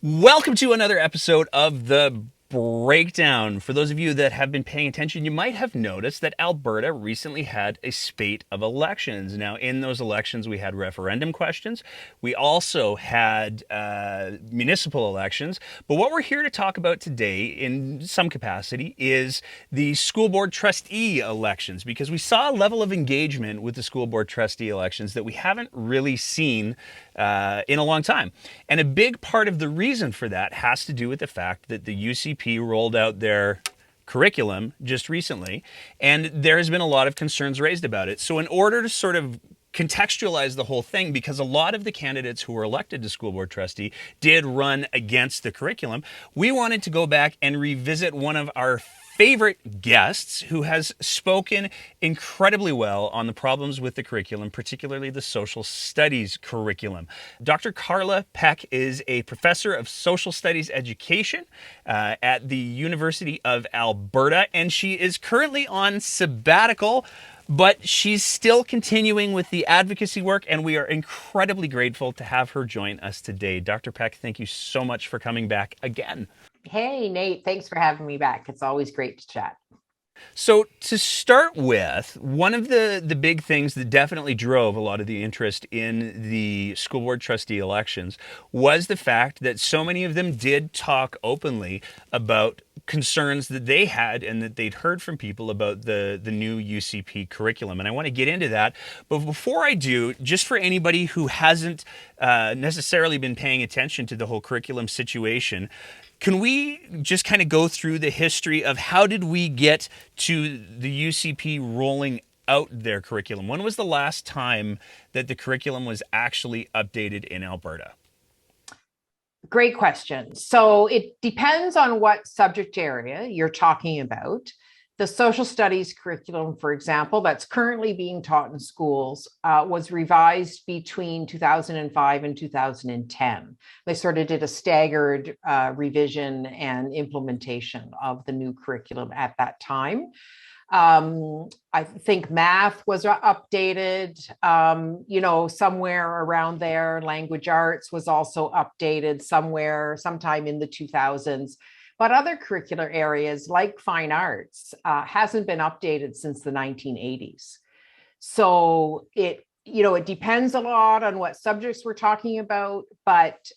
Welcome to another episode of The Breakdown. For those of you that have been paying attention, you might have noticed that Alberta recently had a spate of elections. Now, in those elections, we had referendum questions. We also had municipal elections. But what we're here to talk about today, in some capacity, is the school board trustee elections, because we saw a level of engagement with the school board trustee elections that we haven't really seen in a long time. And a big part of the reason for that has to do with the fact that the UCP rolled out their curriculum just recently, and there has been a lot of concerns raised about it. So in order to sort of contextualize the whole thing, because a lot of the candidates who were elected to school board trustee did run against the curriculum, we wanted to go back and revisit one of our favorite guests who has spoken incredibly well on the problems with the curriculum, particularly the social studies curriculum. Dr. Carla Peck is a professor of social studies education at the University of Alberta, and she is currently on sabbatical, but she's still continuing with the advocacy work, and we are incredibly grateful to have her join us today. Dr. Peck, thank you so much for coming back again. Hey, Nate, thanks for having me back. It's always great to chat. So to start with, one of the big things that definitely drove a lot of the interest in the school board trustee elections was the fact that so many of them did talk openly about concerns that they had and that they'd heard from people about the new UCP curriculum. And I want to get into that. But before I do, just for anybody who hasn't necessarily been paying attention to the whole curriculum situation, can we just kind of go through the history of how did we get to the UCP rolling out their curriculum? When was the last time that the curriculum was actually updated in Alberta? Great question. So it depends on what subject area you're talking about. The social studies curriculum, for example, that's currently being taught in schools, was revised between 2005 and 2010. They sort of did a staggered revision and implementation of the new curriculum at that time. I think math was updated, somewhere around there. Language arts was also updated sometime in the 2000s. But other curricular areas like fine arts hasn't been updated since the 1980s. So it depends a lot on what subjects we're talking about, but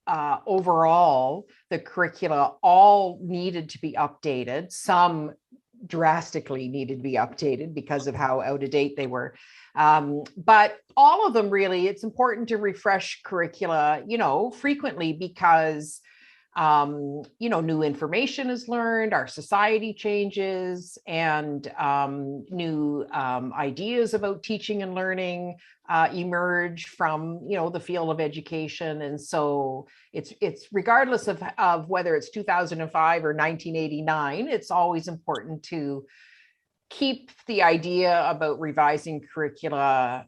overall, the curricula all needed to be updated. Some drastically needed to be updated because of how out of date they were. But all of them really, it's important to refresh curricula, frequently because new information is learned, our society changes, and new ideas about teaching and learning emerge from the field of education. And so it's regardless of whether it's 2005 or 1989, it's always important to keep the idea about revising curricula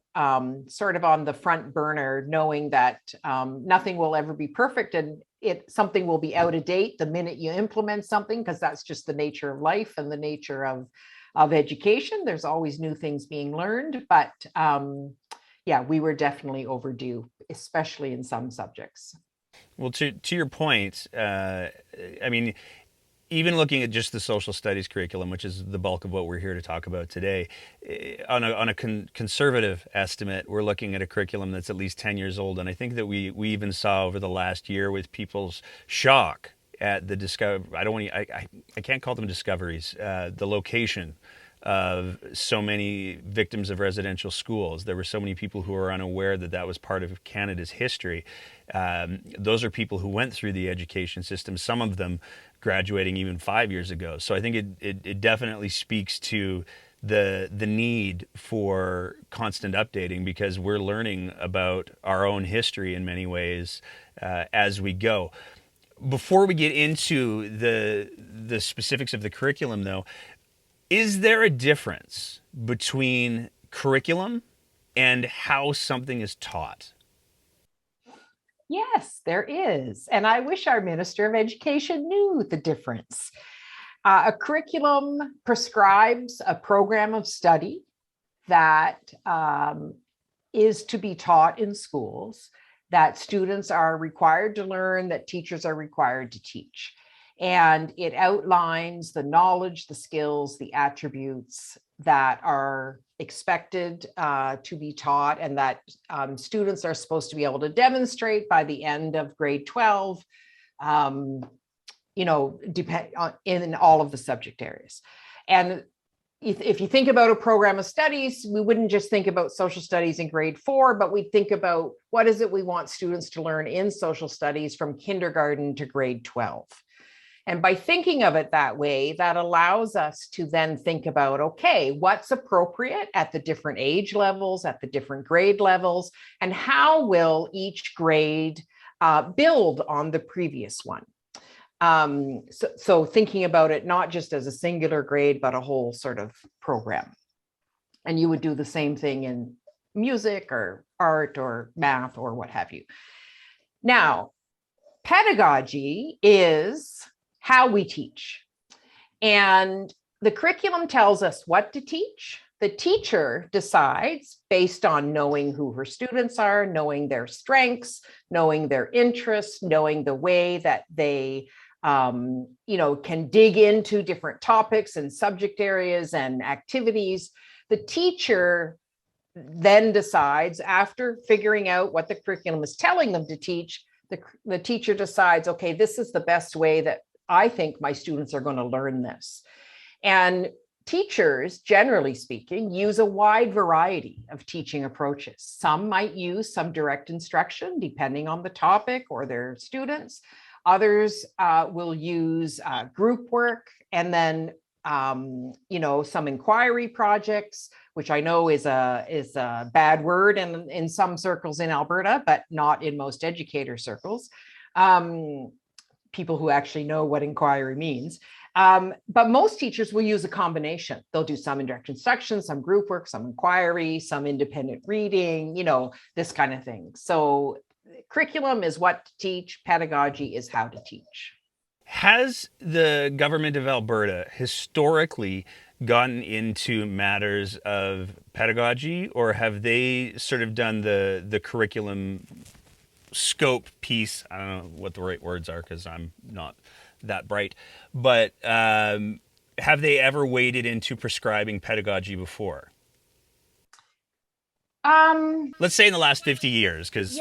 sort of on the front burner, knowing that nothing will ever be perfect and something will be out of date the minute you implement something, because that's just the nature of life and the nature of education. There's always new things being learned, but yeah, we were definitely overdue, especially in some subjects. Well, to your point, I mean, even looking at just the social studies curriculum, which is the bulk of what we're here to talk about today, on a conservative estimate, we're looking at a curriculum that's at least 10 years old. And I think that we even saw over the last year with people's shock at the I can't call them discoveries, the location of so many victims of residential schools. There were so many people who were unaware that that was part of Canada's history. Those are people who went through the education system, some of them graduating even 5 years ago. So I think it definitely speaks to the need for constant updating, because we're learning about our own history in many ways as we go. Before we get into the specifics of the curriculum, though, is there a difference between curriculum and how something is taught? Yes, there is. And I wish our Minister of Education knew the difference. A curriculum prescribes a program of study that is to be taught in schools. that students are required to learn, that teachers are required to teach. And it outlines the knowledge, the skills, the attributes that are expected to be taught, and that students are supposed to be able to demonstrate by the end of grade 12, in all of the subject areas. And if you think about a program of studies, we wouldn't just think about social studies in grade 4, but we think about what is it we want students to learn in social studies from kindergarten to grade 12. And by thinking of it that way, that allows us to then think about, okay, what's appropriate at the different age levels, at the different grade levels, and how will each grade build on the previous one? So thinking about it not just as a singular grade, but a whole sort of program. And you would do the same thing in music or art or math or what have you. Now, pedagogy is how we teach. And the curriculum tells us what to teach. The teacher decides based on knowing who her students are, knowing their strengths, knowing their interests, knowing the way that they can dig into different topics and subject areas and activities. The teacher then decides, after figuring out what the curriculum is telling them to teach, the teacher decides, okay, this is the best way that I think my students are going to learn this. And teachers, generally speaking, use a wide variety of teaching approaches. Some might use some direct instruction, depending on the topic or their students. Others will use group work, and then some inquiry projects, which I know is a bad word in some circles in Alberta, but not in most educator circles. People who actually know what inquiry means. But most teachers will use a combination. They'll do some indirect instruction, some group work, some inquiry, some independent reading, this kind of thing. So curriculum is what to teach, pedagogy is how to teach. Has the government of Alberta historically gotten into matters of pedagogy, or have they sort of done the curriculum scope piece? I don't know what the right words are because I'm not that bright, but have they ever waded into prescribing pedagogy before? Let's say in the last 50 years, because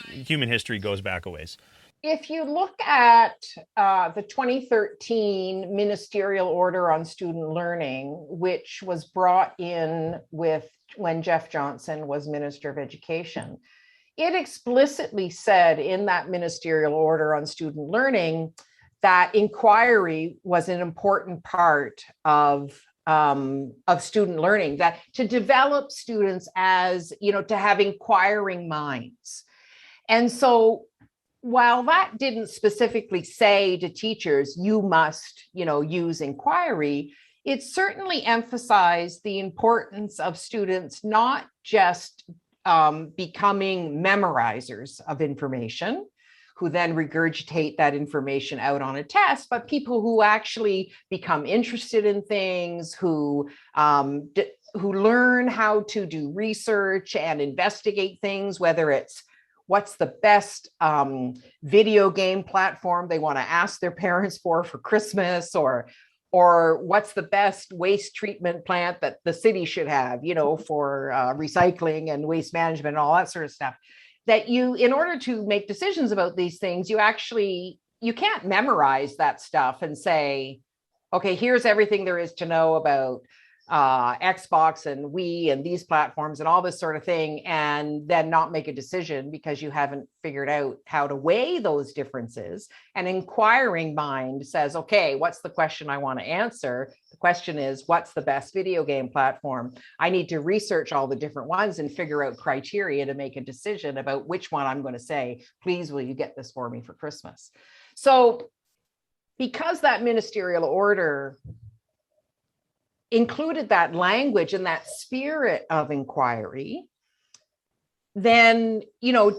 human history goes back a ways. If you look at the 2013 Ministerial Order on Student Learning, which was brought in when Jeff Johnson was Minister of Education, it explicitly said in that Ministerial Order on Student Learning that inquiry was an important part of student learning, that to develop students as, to have inquiring minds. And so while that didn't specifically say to teachers, you must, use inquiry, it certainly emphasized the importance of students not just becoming memorizers of information, who then regurgitate that information out on a test, but people who actually become interested in things, who learn how to do research and investigate things, whether it's what's the best video game platform they want to ask their parents for Christmas, or what's the best waste treatment plant that the city should have, for recycling and waste management and all that sort of stuff. That in order to make decisions about these things, you can't memorize that stuff and say, okay, here's everything there is to know about Xbox and Wii and these platforms and all this sort of thing, and then not make a decision because you haven't figured out how to weigh those differences. An inquiring mind says, okay, what's the question I want to answer? The question is, what's the best video game platform? I need to research all the different ones and figure out criteria to make a decision about which one I'm going to say, please, will you get this for me for Christmas? So because that ministerial order included that language and that spirit of inquiry, then,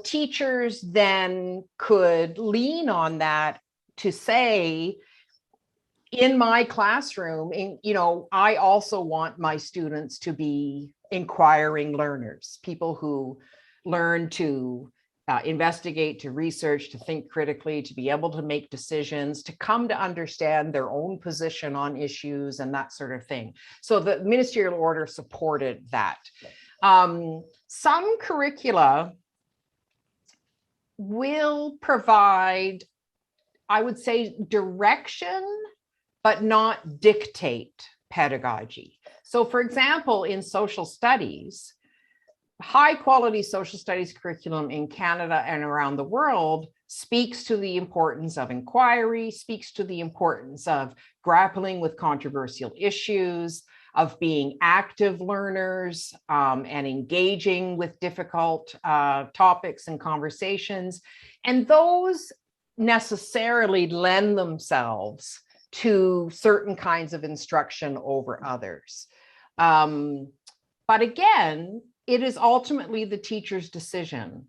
teachers then could lean on that to say, in my classroom, I also want my students to be inquiring learners, people who learn to investigate, to research, to think critically, to be able to make decisions, to come to understand their own position on issues and that sort of thing. So the ministerial order supported that. Some curricula will provide, I would say, direction, but not dictate pedagogy. So for example, in social studies, high quality social studies curriculum in Canada and around the world speaks to the importance of inquiry, speaks to the importance of grappling with controversial issues, of being active learners, and engaging with difficult topics and conversations. And those necessarily lend themselves to certain kinds of instruction over others. But again, it is ultimately the teacher's decision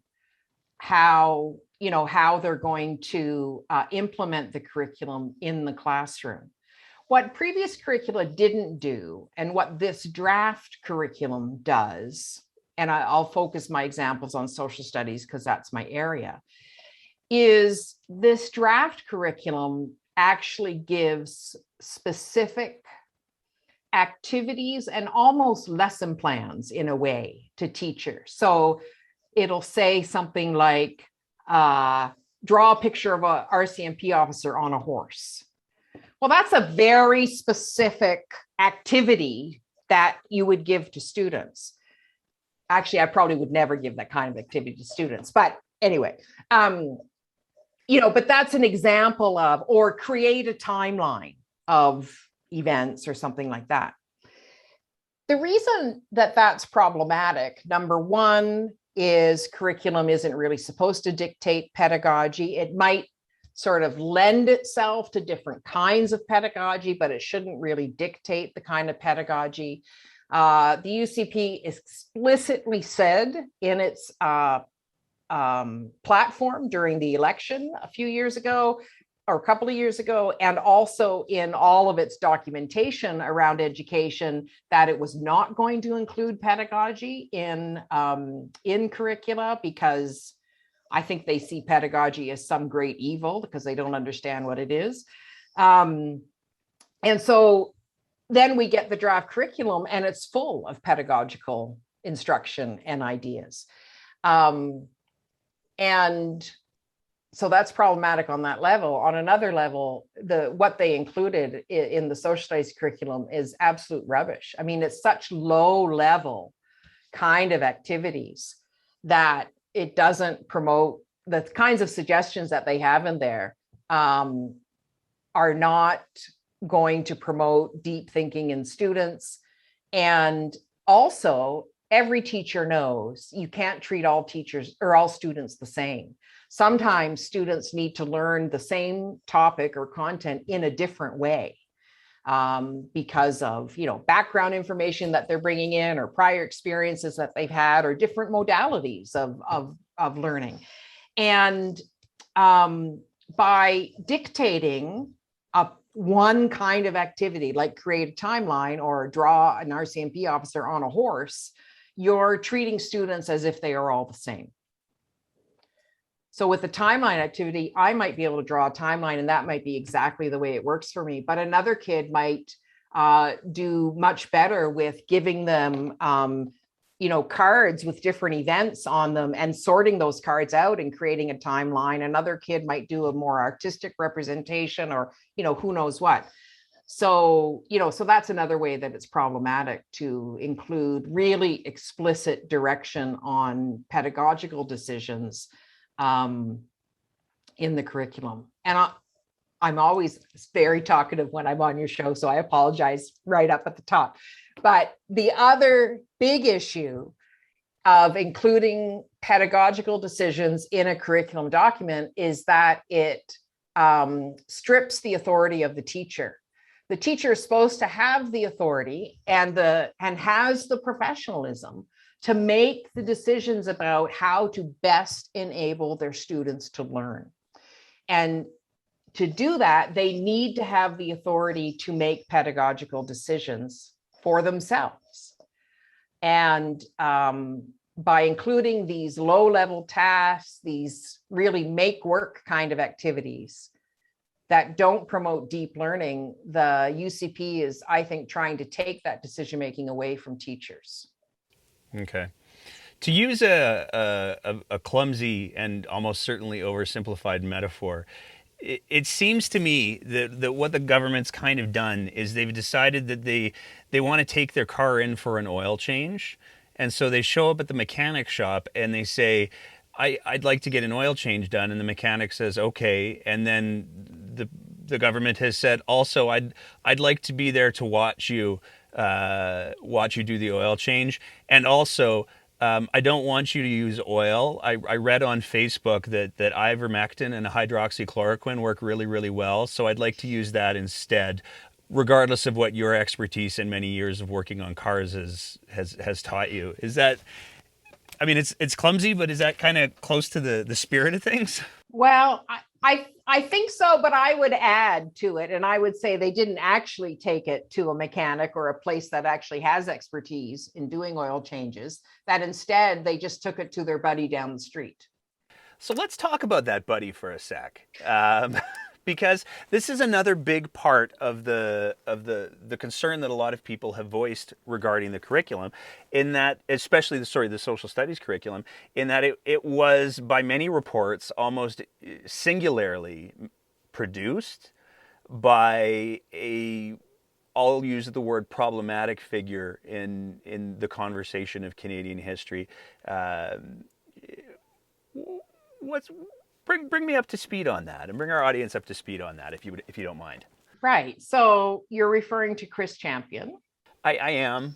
how they're going to implement the curriculum in the classroom. What previous curricula didn't do, and what this draft curriculum does, and I'll focus my examples on social studies because that's my area, is this draft curriculum actually gives specific activities and almost lesson plans in a way to teachers. So it'll say something like, draw a picture of a RCMP officer on a horse. Well, that's a very specific activity that you would give to students. Actually, I probably would never give that kind of activity to students, but anyway, but that's an example of, or create a timeline of events or something like that. The reason that that's problematic, number one, is curriculum isn't really supposed to dictate pedagogy. It might sort of lend itself to different kinds of pedagogy, but it shouldn't really dictate the kind of pedagogy. The UCP explicitly said in its platform during the election a few years ago, or a couple of years ago, and also in all of its documentation around education, that it was not going to include pedagogy in curricula, because I think they see pedagogy as some great evil because they don't understand what it is. And so then we get the draft curriculum and it's full of pedagogical instruction and ideas. And so that's problematic on that level. On another level, what they included in the social studies curriculum is absolute rubbish. I mean, it's such low level kind of activities that it doesn't promote the kinds of suggestions that they have in there, are not going to promote deep thinking in students. And also, every teacher knows you can't treat all teachers or all students the same. Sometimes students need to learn the same topic or content in a different way, because of background information that they're bringing in, or prior experiences that they've had, or different modalities of learning. And by dictating one kind of activity, like create a timeline or draw an RCMP officer on a horse, you're treating students as if they are all the same. So with the timeline activity, I might be able to draw a timeline and that might be exactly the way it works for me. But another kid might do much better with giving them, cards with different events on them and sorting those cards out and creating a timeline. Another kid might do a more artistic representation, or, who knows what. So, so that's another way that it's problematic to include really explicit direction on pedagogical decisions in the curriculum. And I'm always very talkative when I'm on your show, so I apologize right up at the top. But the other big issue of including pedagogical decisions in a curriculum document is that it strips the authority of the teacher. The teacher is supposed to have the authority and has the professionalism to make the decisions about how to best enable their students to learn. And to do that, they need to have the authority to make pedagogical decisions for themselves. And by including these low-level tasks, these really make work kind of activities that don't promote deep learning, the UCP is, I think, trying to take that decision-making away from teachers. Okay. To use a clumsy and almost certainly oversimplified metaphor, it seems to me that what the government's kind of done is they've decided that they want to take their car in for an oil change. And so they show up at the mechanic shop and they say, I'd like to get an oil change done. And the mechanic says, okay. And then the government has said, also, I'd like to be there to watch you do the oil change. And also, I don't want you to use oil. I read on Facebook that ivermectin and hydroxychloroquine work really, really well. So I'd like to use that instead, regardless of what your expertise and many years of working on cars has taught you. Is that, I mean, it's clumsy, but is that kind of close to the spirit of things? Well, I think so, but I would add to it, and I would say they didn't actually take it to a mechanic or a place that actually has expertise in doing oil changes, that instead they just took it to their buddy down the street. So let's talk about that buddy for a sec. Because this is another big part of the concern that a lot of people have voiced regarding the curriculum, in that, especially the social studies curriculum, in that it was by many reports almost singularly produced by I'll use the word problematic figure in the conversation of Canadian history. What's Bring me up to speed on that, and bring our audience up to speed on that, if you don't mind. Right. So you're referring to Chris Champion. I am.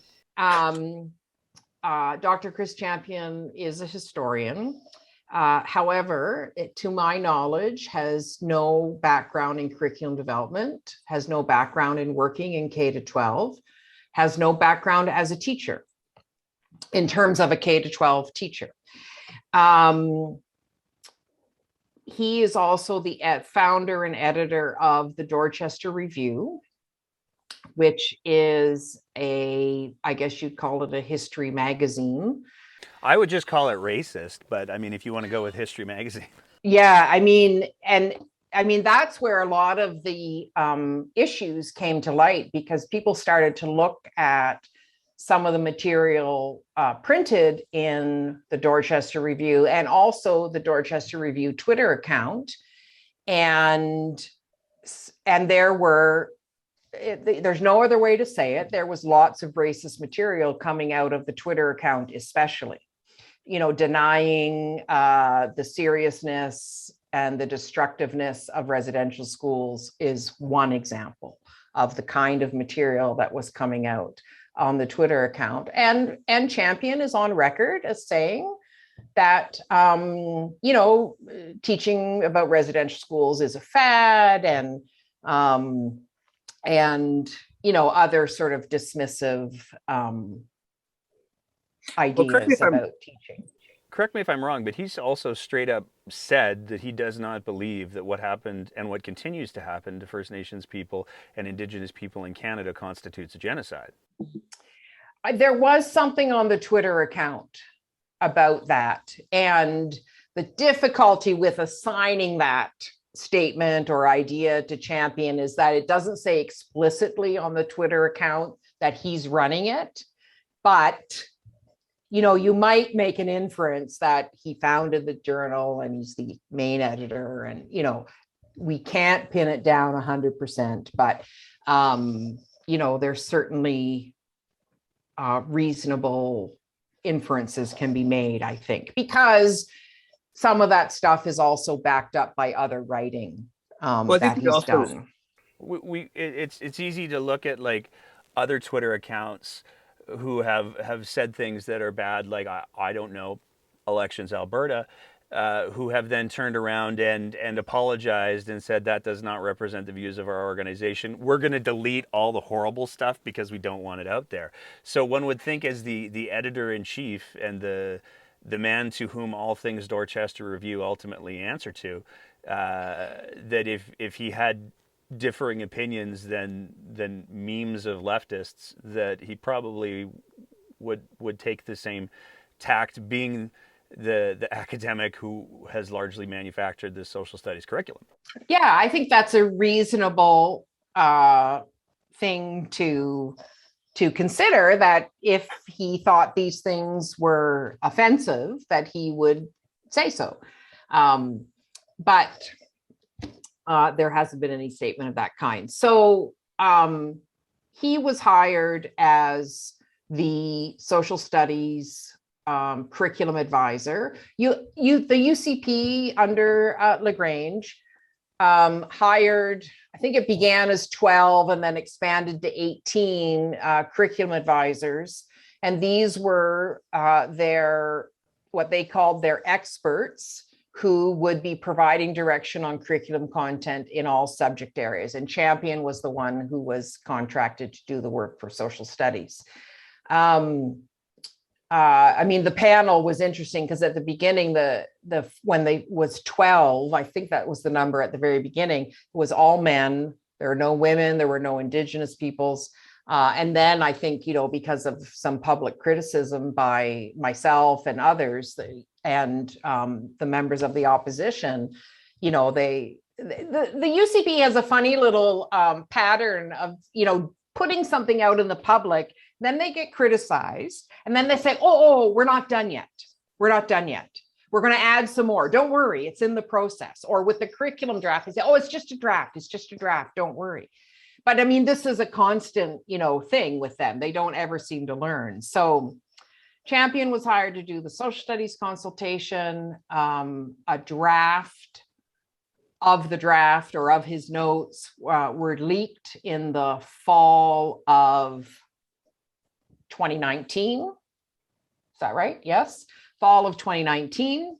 Dr. Chris Champion is a historian. However, to my knowledge, has no background in curriculum development, has no background in working in K-12, has no background as a teacher in terms of a K-12 teacher. He is also the founder and editor of the Dorchester Review, which is I guess you'd call it a history magazine. I would just call it racist, but I mean, if you want to go with history magazine. Yeah, I mean, that's where a lot of the issues came to light, because people started to look at some of the material printed in the Dorchester Review and also the Dorchester Review Twitter account. And there's no other way to say it. There was lots of racist material coming out of the Twitter account, especially, denying the seriousness and the destructiveness of residential schools is one example of the kind of material that was coming out on the Twitter account. And Champion is on record as saying that, teaching about residential schools is a fad, and other sort of dismissive ideas about teaching. Correct me if I'm wrong, but he's also straight up said that he does not believe that what happened and what continues to happen to First Nations people and Indigenous people in Canada constitutes a genocide. There was something on the Twitter account about that. And the difficulty with assigning that statement or idea to Champion is that it doesn't say explicitly on the Twitter account that he's running it, but you might make an inference that he founded the journal and he's the main editor, and we can't pin it down 100%, but there's certainly reasonable inferences can be made, I think, because some of that stuff is also backed up by other writing that he's done. It's easy to look at like other Twitter accounts who have said things that are bad, like I don't know, Elections Alberta, who have then turned around and apologized and said that does not represent the views of our organization. We're going to delete all the horrible stuff because we don't want it out there. So one would think, as the editor-in-chief and the man to whom all things Dorchester Review ultimately answer to, that if he had differing opinions than memes of leftists, that he probably would take the same tact being the academic who has largely manufactured the social studies curriculum. Yeah, I think that's a reasonable thing to consider, that if he thought these things were offensive, that he would say so. But there hasn't been any statement of that kind. So he was hired as the social studies curriculum advisor. The UCP under LaGrange hired, I think it began as 12 and then expanded to 18 curriculum advisors. And these were what they called their experts, who would be providing direction on curriculum content in all subject areas. And Champion was the one who was contracted to do the work for social studies. I mean, the panel was interesting because at the beginning, when they was 12, I think that was the number at the very beginning, it was all men. There were no women, there were no Indigenous peoples. And then I think, because of some public criticism by myself and others, and the members of the opposition, the UCP has a funny little pattern of, putting something out in the public, then they get criticized, and then they say, oh, we're not done yet. We're not done yet. We're going to add some more. Don't worry, it's in the process. Or with the curriculum draft, they say, oh, it's just a draft. It's just a draft. Don't worry. But I mean, this is a constant, thing with them. They don't ever seem to learn. So Champion was hired to do the social studies consultation. A draft of the draft or of his notes were leaked in the fall of 2019. Is that right? Yes. Fall of 2019.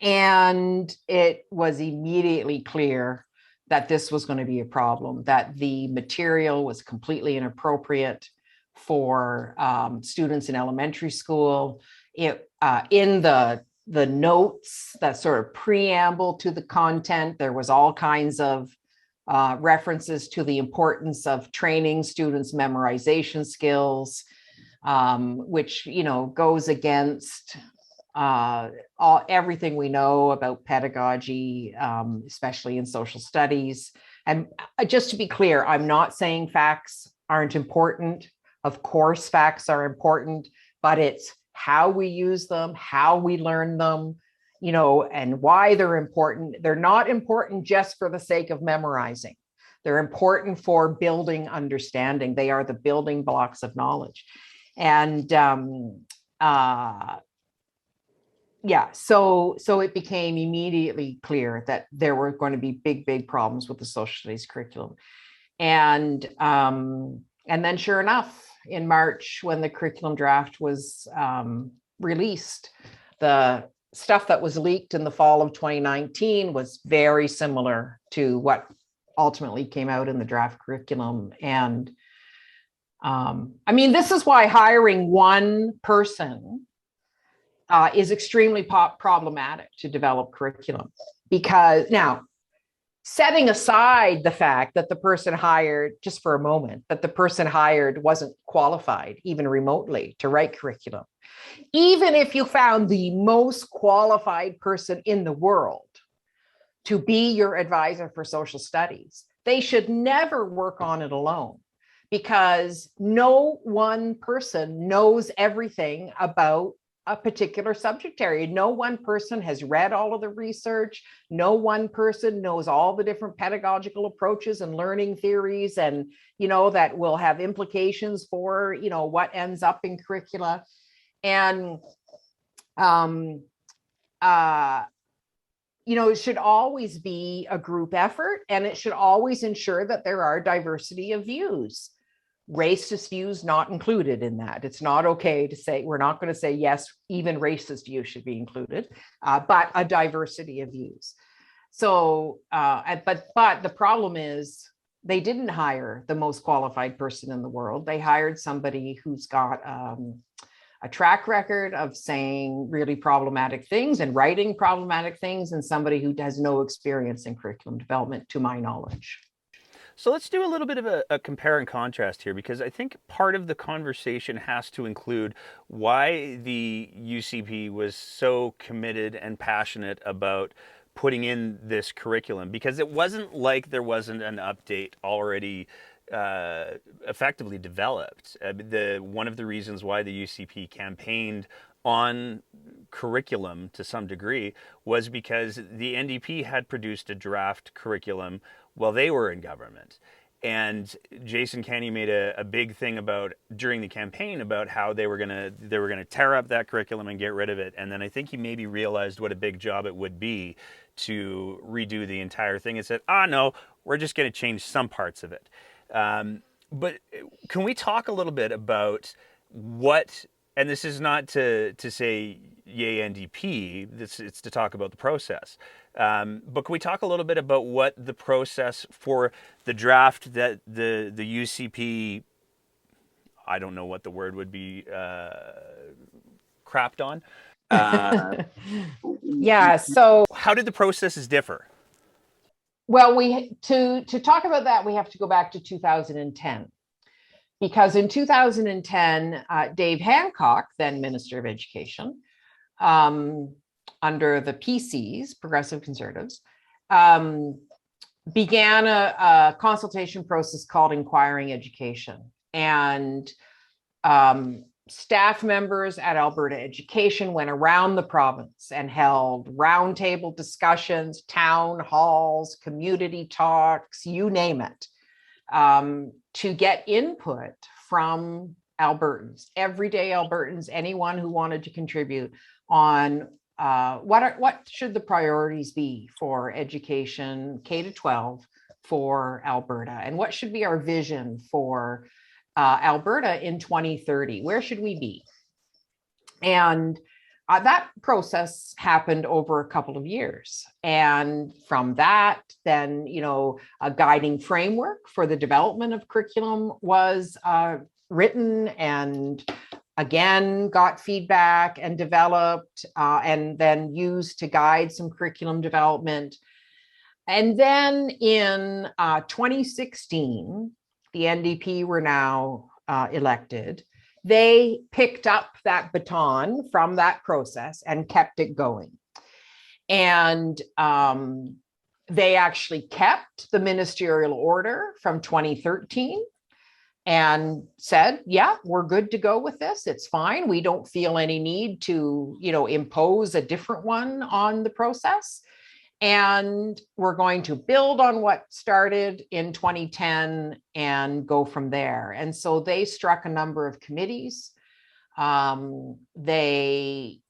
And it was immediately clear that this was going to be a problem, that the material was completely inappropriate for students in elementary school. In the notes, that sort of preamble to the content, there was all kinds of references to the importance of training students' memorization skills, which goes against everything we know about pedagogy, especially in social studies. And just to be clear, I'm not saying facts aren't important. Of course, facts are important, but it's how we use them, how we learn them, and why they're important. They're not important just for the sake of memorizing. They're important for building understanding. They are the building blocks of knowledge. And so it became immediately clear that there were going to be big problems with the social studies curriculum. And then sure enough, in March, when the curriculum draft was released, the stuff that was leaked in the fall of 2019 was very similar to what ultimately came out in the draft curriculum. And I mean, this is why hiring one person is extremely problematic to develop curriculum. Because now, setting aside the fact that the person hired, just for a moment, that the person hired wasn't qualified even remotely to write curriculum. Even if you found the most qualified person in the world to be your advisor for social studies, they should never work on it alone, because no one person knows everything about a particular subject area. No one person has read all of the research. No one person knows all the different pedagogical approaches and learning theories, and that will have implications for what ends up in curricula. And it should always be a group effort, and it should always ensure that there are diversity of views. Racist views not included in that. It's not okay to say, we're not going to say, yes, even racist views should be included, but a diversity of views. So, but the problem is they didn't hire the most qualified person in the world. They hired somebody who's got a track record of saying really problematic things and writing problematic things, and somebody who has no experience in curriculum development, to my knowledge. So let's do a little bit of a compare and contrast here, because I think part of the conversation has to include why the UCP was so committed and passionate about putting in this curriculum, because it wasn't like there wasn't an update already effectively developed. One of the reasons why the UCP campaigned on curriculum to some degree was because the NDP had produced a draft curriculum while they were in government. And Jason Kenney made a big thing about during the campaign about how they were gonna tear up that curriculum and get rid of it. And then I think he maybe realized what a big job it would be to redo the entire thing and said, no, we're just going to change some parts of it. But can we talk a little bit about what, and this is not to say yay NDP, it's to talk about the process. But can we talk a little bit about what the process for the draft that the UCP, I don't know what the word would be, crapped on? Yeah. So, how did the processes differ? well, to talk about that, we have to go back to 2010, because in 2010, Dave Hancock, then Minister of Education, under the PCs, Progressive Conservatives, began a consultation process called Inquiring Education. And staff members at Alberta Education went around the province and held roundtable discussions, town halls, community talks, you name it, to get input from Albertans, everyday Albertans, anyone who wanted to contribute on what should the priorities be for education K-12 for Alberta, and what should be our vision for Alberta in 2030? Where should we be? And that process happened over a couple of years. And from that, then, a guiding framework for the development of curriculum was written, and again, got feedback and developed, and then used to guide some curriculum development. And then in 2016, the NDP were now elected. They picked up that baton from that process and kept it going. And they actually kept the ministerial order from 2013 and said, yeah, we're good to go with this. It's fine. We don't feel any need to, impose a different one on the process. And we're going to build on what started in 2010 and go from there. And so they struck a number of committees. They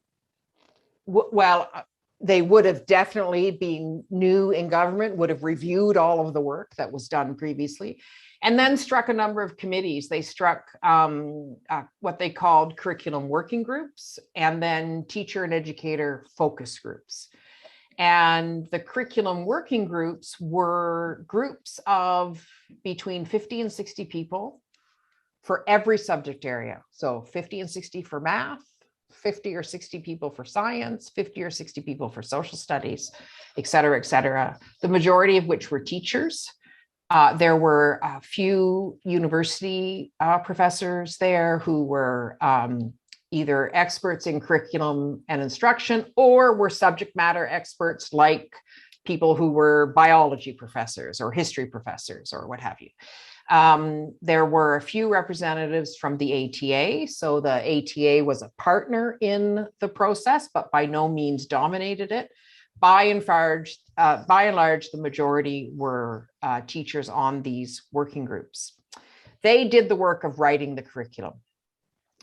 would have definitely, being new in government, would have reviewed all of the work that was done previously, and then struck a number of committees. They struck what they called curriculum working groups, and then teacher and educator focus groups. And the curriculum working groups were groups of between 50 and 60 people for every subject area. So 50 and 60 for math, 50 or 60 people for science, 50 or 60 people for social studies, et cetera, et cetera. The majority of which were teachers. There were a few university professors there who were either experts in curriculum and instruction, or were subject matter experts, like people who were biology professors or history professors or what have you. There were a few representatives from the ATA. So the ATA was a partner in the process, but by no means dominated it. By and large, the majority were teachers on these working groups. They did the work of writing the curriculum.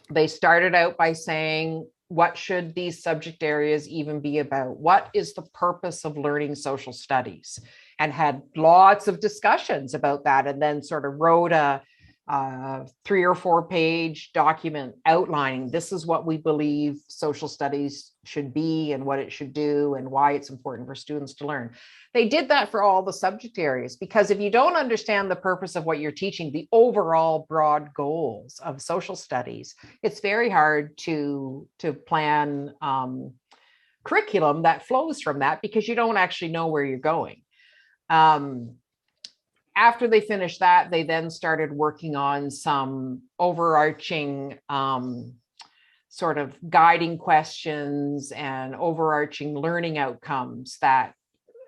They started out by saying, what should these subject areas even be about? What is the purpose of learning social studies? And had lots of discussions about that, and then sort of wrote a 3 or 4 page document outlining, this is what we believe social studies should be and what it should do and why it's important for students to learn. They did that for all the subject areas, because if you don't understand the purpose of what you're teaching, the overall broad goals of social studies, it's very hard to plan curriculum that flows from that, because you don't actually know where you're going. after they finished that, they then started working on some overarching sort of guiding questions and overarching learning outcomes that,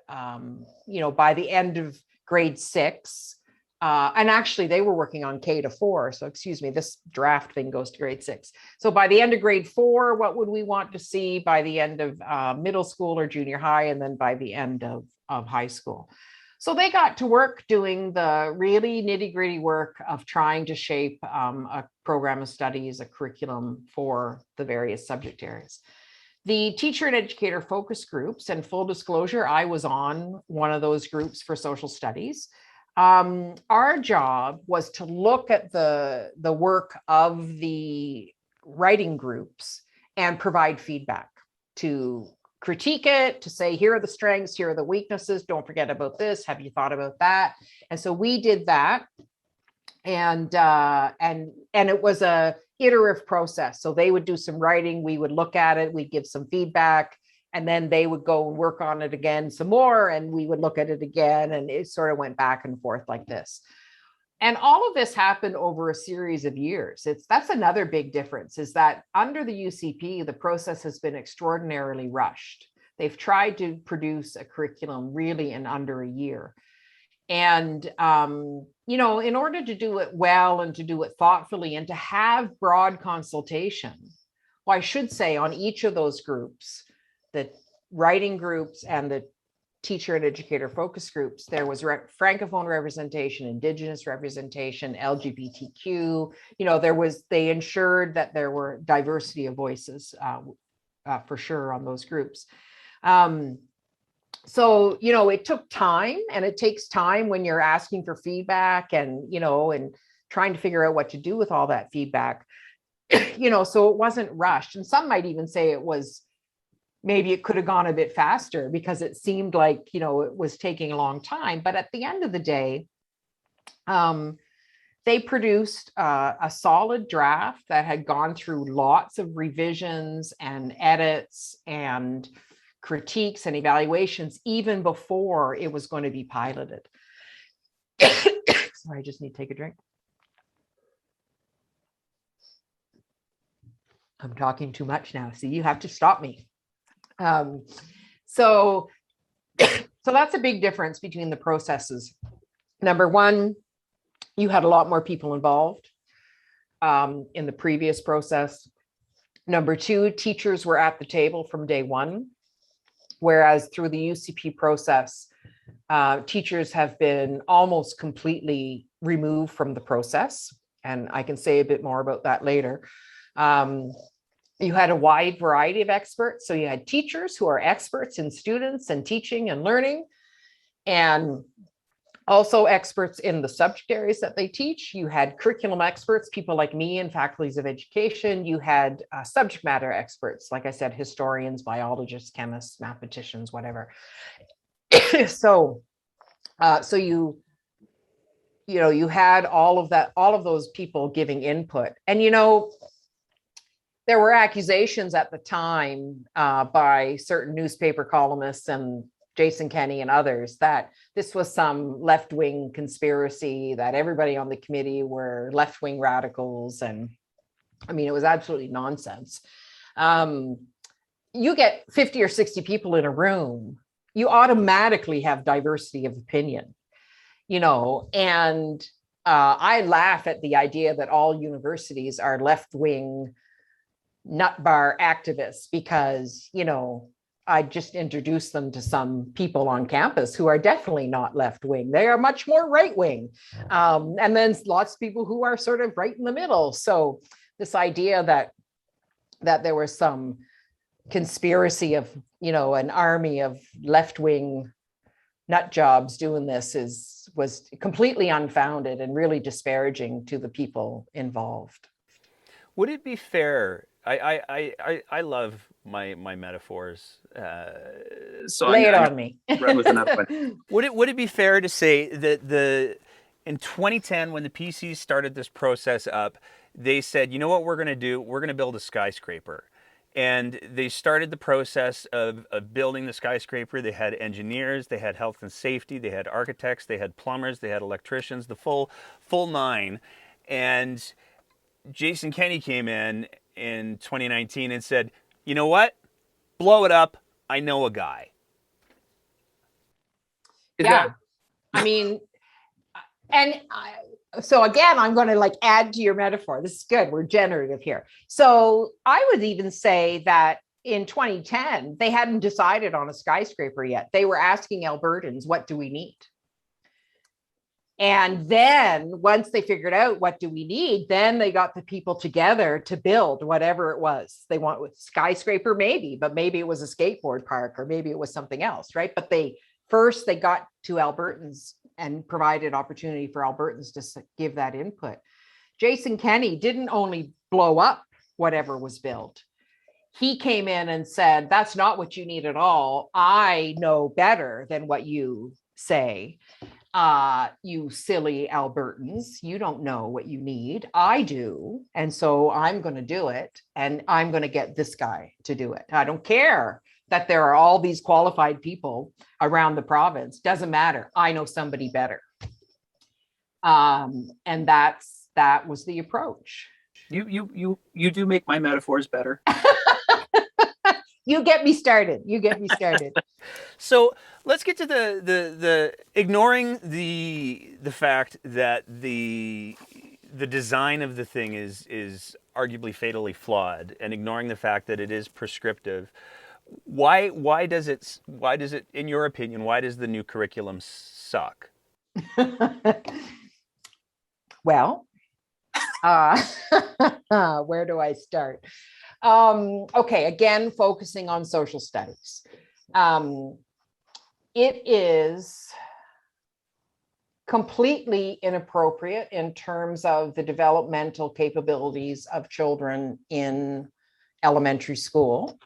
by the end of grade 6, and actually they were working on K-4. So excuse me, this draft thing goes to grade 6. So by the end of grade 4, what would we want to see by the end of middle school or junior high, and then by the end of high school? So they got to work doing the really nitty gritty work of trying to shape a program of studies, a curriculum for the various subject areas. The teacher and educator focus groups, and full disclosure, I was on one of those groups for social studies. Our job was to look at the work of the writing groups and provide feedback, to critique it, to say, here are the strengths, here are the weaknesses, don't forget about this, have you thought about that? And so we did that. And it was a iterative process. So they would do some writing, we would look at it, we'd give some feedback, and then they would go and work on it again some more, and we would look at it again, and it sort of went back and forth like this. And all of this happened over a series of years. That's another big difference, is that under the UCP, the process has been extraordinarily rushed. They've tried to produce a curriculum really in under a year. And, in order to do it well and to do it thoughtfully and to have broad consultation, well, I should say on each of those groups, the writing groups and the teacher and educator focus groups, there was Francophone representation, Indigenous representation, LGBTQ, they ensured that there were diversity of voices for sure on those groups. So, it took time, and it takes time when you're asking for feedback and, and trying to figure out what to do with all that feedback, so it wasn't rushed. And some might even say maybe it could have gone a bit faster because it seemed like, it was taking a long time. But at the end of the day, they produced a solid draft that had gone through lots of revisions and edits and critiques and evaluations even before it was going to be piloted. Sorry, I just need to take a drink. I'm talking too much now. See, you have to stop me. So that's a big difference between the processes. Number one, you had a lot more people involved in the previous process. Number two, teachers were at the table from day one, whereas through the UCP process, teachers have been almost completely removed from the process. And I can say a bit more about that later. You had a wide variety of experts. So you had teachers who are experts in students and teaching and learning, and also experts in the subject areas that they teach. You had curriculum experts, people like me and faculties of education. You had subject matter experts, like I said, historians, biologists, chemists, mathematicians, whatever. So you had all of those people giving input. And, there were accusations at the time by certain newspaper columnists and Jason Kenney and others that this was some left-wing conspiracy, that everybody on the committee were left-wing radicals. And I mean, it was absolutely nonsense. You get 50 or 60 people in a room, you automatically have diversity of opinion, and I laugh at the idea that all universities are left-wing nut bar activists because, I just introduced them to some people on campus who are definitely not left wing. They are much more right wing. And then lots of people who are sort of right in the middle. So this idea that there was some conspiracy of, an army of left wing nut jobs doing this was completely unfounded and really disparaging to the people involved. Would it be fair? I love my metaphors. So lay it on me. Run with another one. Would it be fair to say that in 2010, when the PCs started this process up, they said, you know what we're going to do? We're going to build a skyscraper. And they started the process of building the skyscraper. They had engineers, they had health and safety, they had architects, they had plumbers, they had electricians, the full nine. And Jason Kenney came in 2019 and said, "You know what? Blow it up. I know a guy." Is Yeah. that I mean, so again, I'm going to like add to your metaphor. This is good. We're generative here. So I would even say that in 2010, they hadn't decided on a skyscraper yet. They were asking Albertans, what do we need? And then once they figured out what do we need, then they got the people together to build whatever it was they want with skyscraper, maybe, but maybe it was a skateboard park or maybe it was something else, right? But they got to Albertans and provided opportunity for Albertans to give that input. Jason Kenney didn't only blow up whatever was built. He came in and said, that's not what you need at all. I know better than what you say. You silly Albertans, you don't know what you need. I do. And so I'm going to do it. And I'm going to get this guy to do it. I don't care that there are all these qualified people around the province. Doesn't matter. I know somebody better. And that was the approach. you do make my metaphors better. You get me started. You get me started. So let's get to the ignoring the fact that the design of the thing is arguably fatally flawed, and ignoring the fact that it is prescriptive. Why does it, in your opinion, why does the new curriculum suck? Well, where do I start? Okay, again, focusing on social studies. It is completely inappropriate in terms of the developmental capabilities of children in elementary school.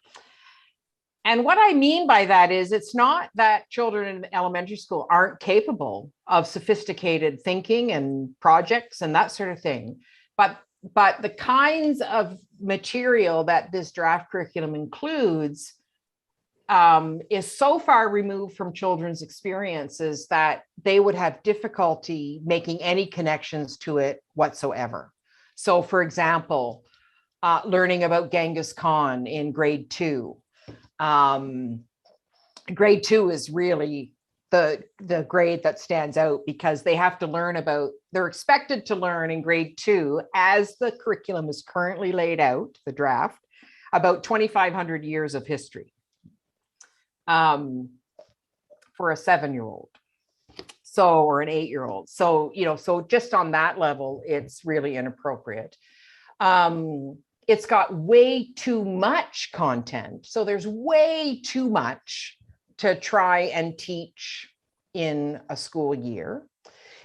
And what I mean by that is it's not that children in elementary school aren't capable of sophisticated thinking and projects and that sort of thing, but the kinds of material that this draft curriculum includes is so far removed from children's experiences that they would have difficulty making any connections to it whatsoever. So, for example, learning about Genghis Khan in grade 2. Grade 2 is really the grade that stands out because they have to learn about, they're expected to learn in grade 2, as the curriculum is currently laid out, the draft, about 2,500 years of history for a 7-year-old. So, or an 8-year-old. So, so just on that level, it's really inappropriate. It's got way too much content. So there's way too much to try and teach in a school year.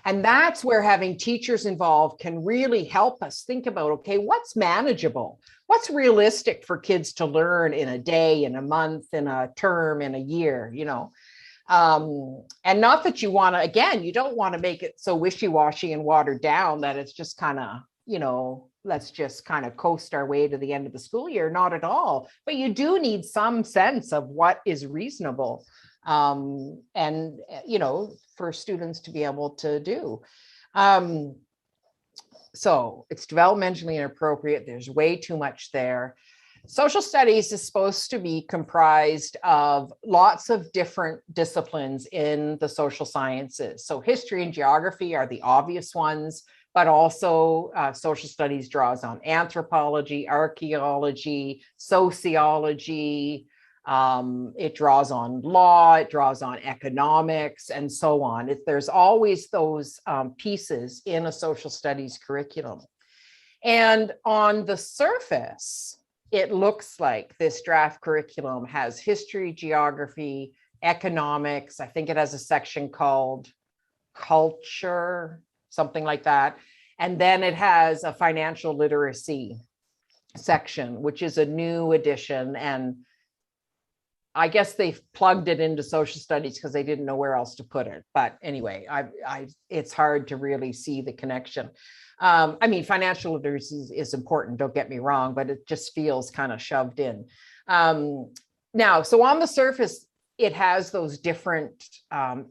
And that's where having teachers involved can really help us think about, okay, what's manageable? What's realistic for kids to learn in a day, in a month, in a term, in a year, and not that you want to, again, you don't want to make it so wishy-washy and watered down that it's just kind of, let's just kind of coast our way to the end of the school year. Not at all. But you do need some sense of what is reasonable and, for students to be able to do. So it's developmentally inappropriate. There's way too much there. Social studies is supposed to be comprised of lots of different disciplines in the social sciences. So history and geography are the obvious ones, but also social studies draws on anthropology, archaeology, sociology. It draws on law, it draws on economics, and so on. There's always those pieces in a social studies curriculum. And on the surface, it looks like this draft curriculum has history, geography, economics. I think it has a section called culture, something like that. And then it has a financial literacy section, which is a new addition. And I guess they've plugged it into social studies because they didn't know where else to put it. But anyway, it's hard to really see the connection. I mean, financial literacy is important, don't get me wrong, but it just feels kind of shoved in. Now, so on the surface, it has those different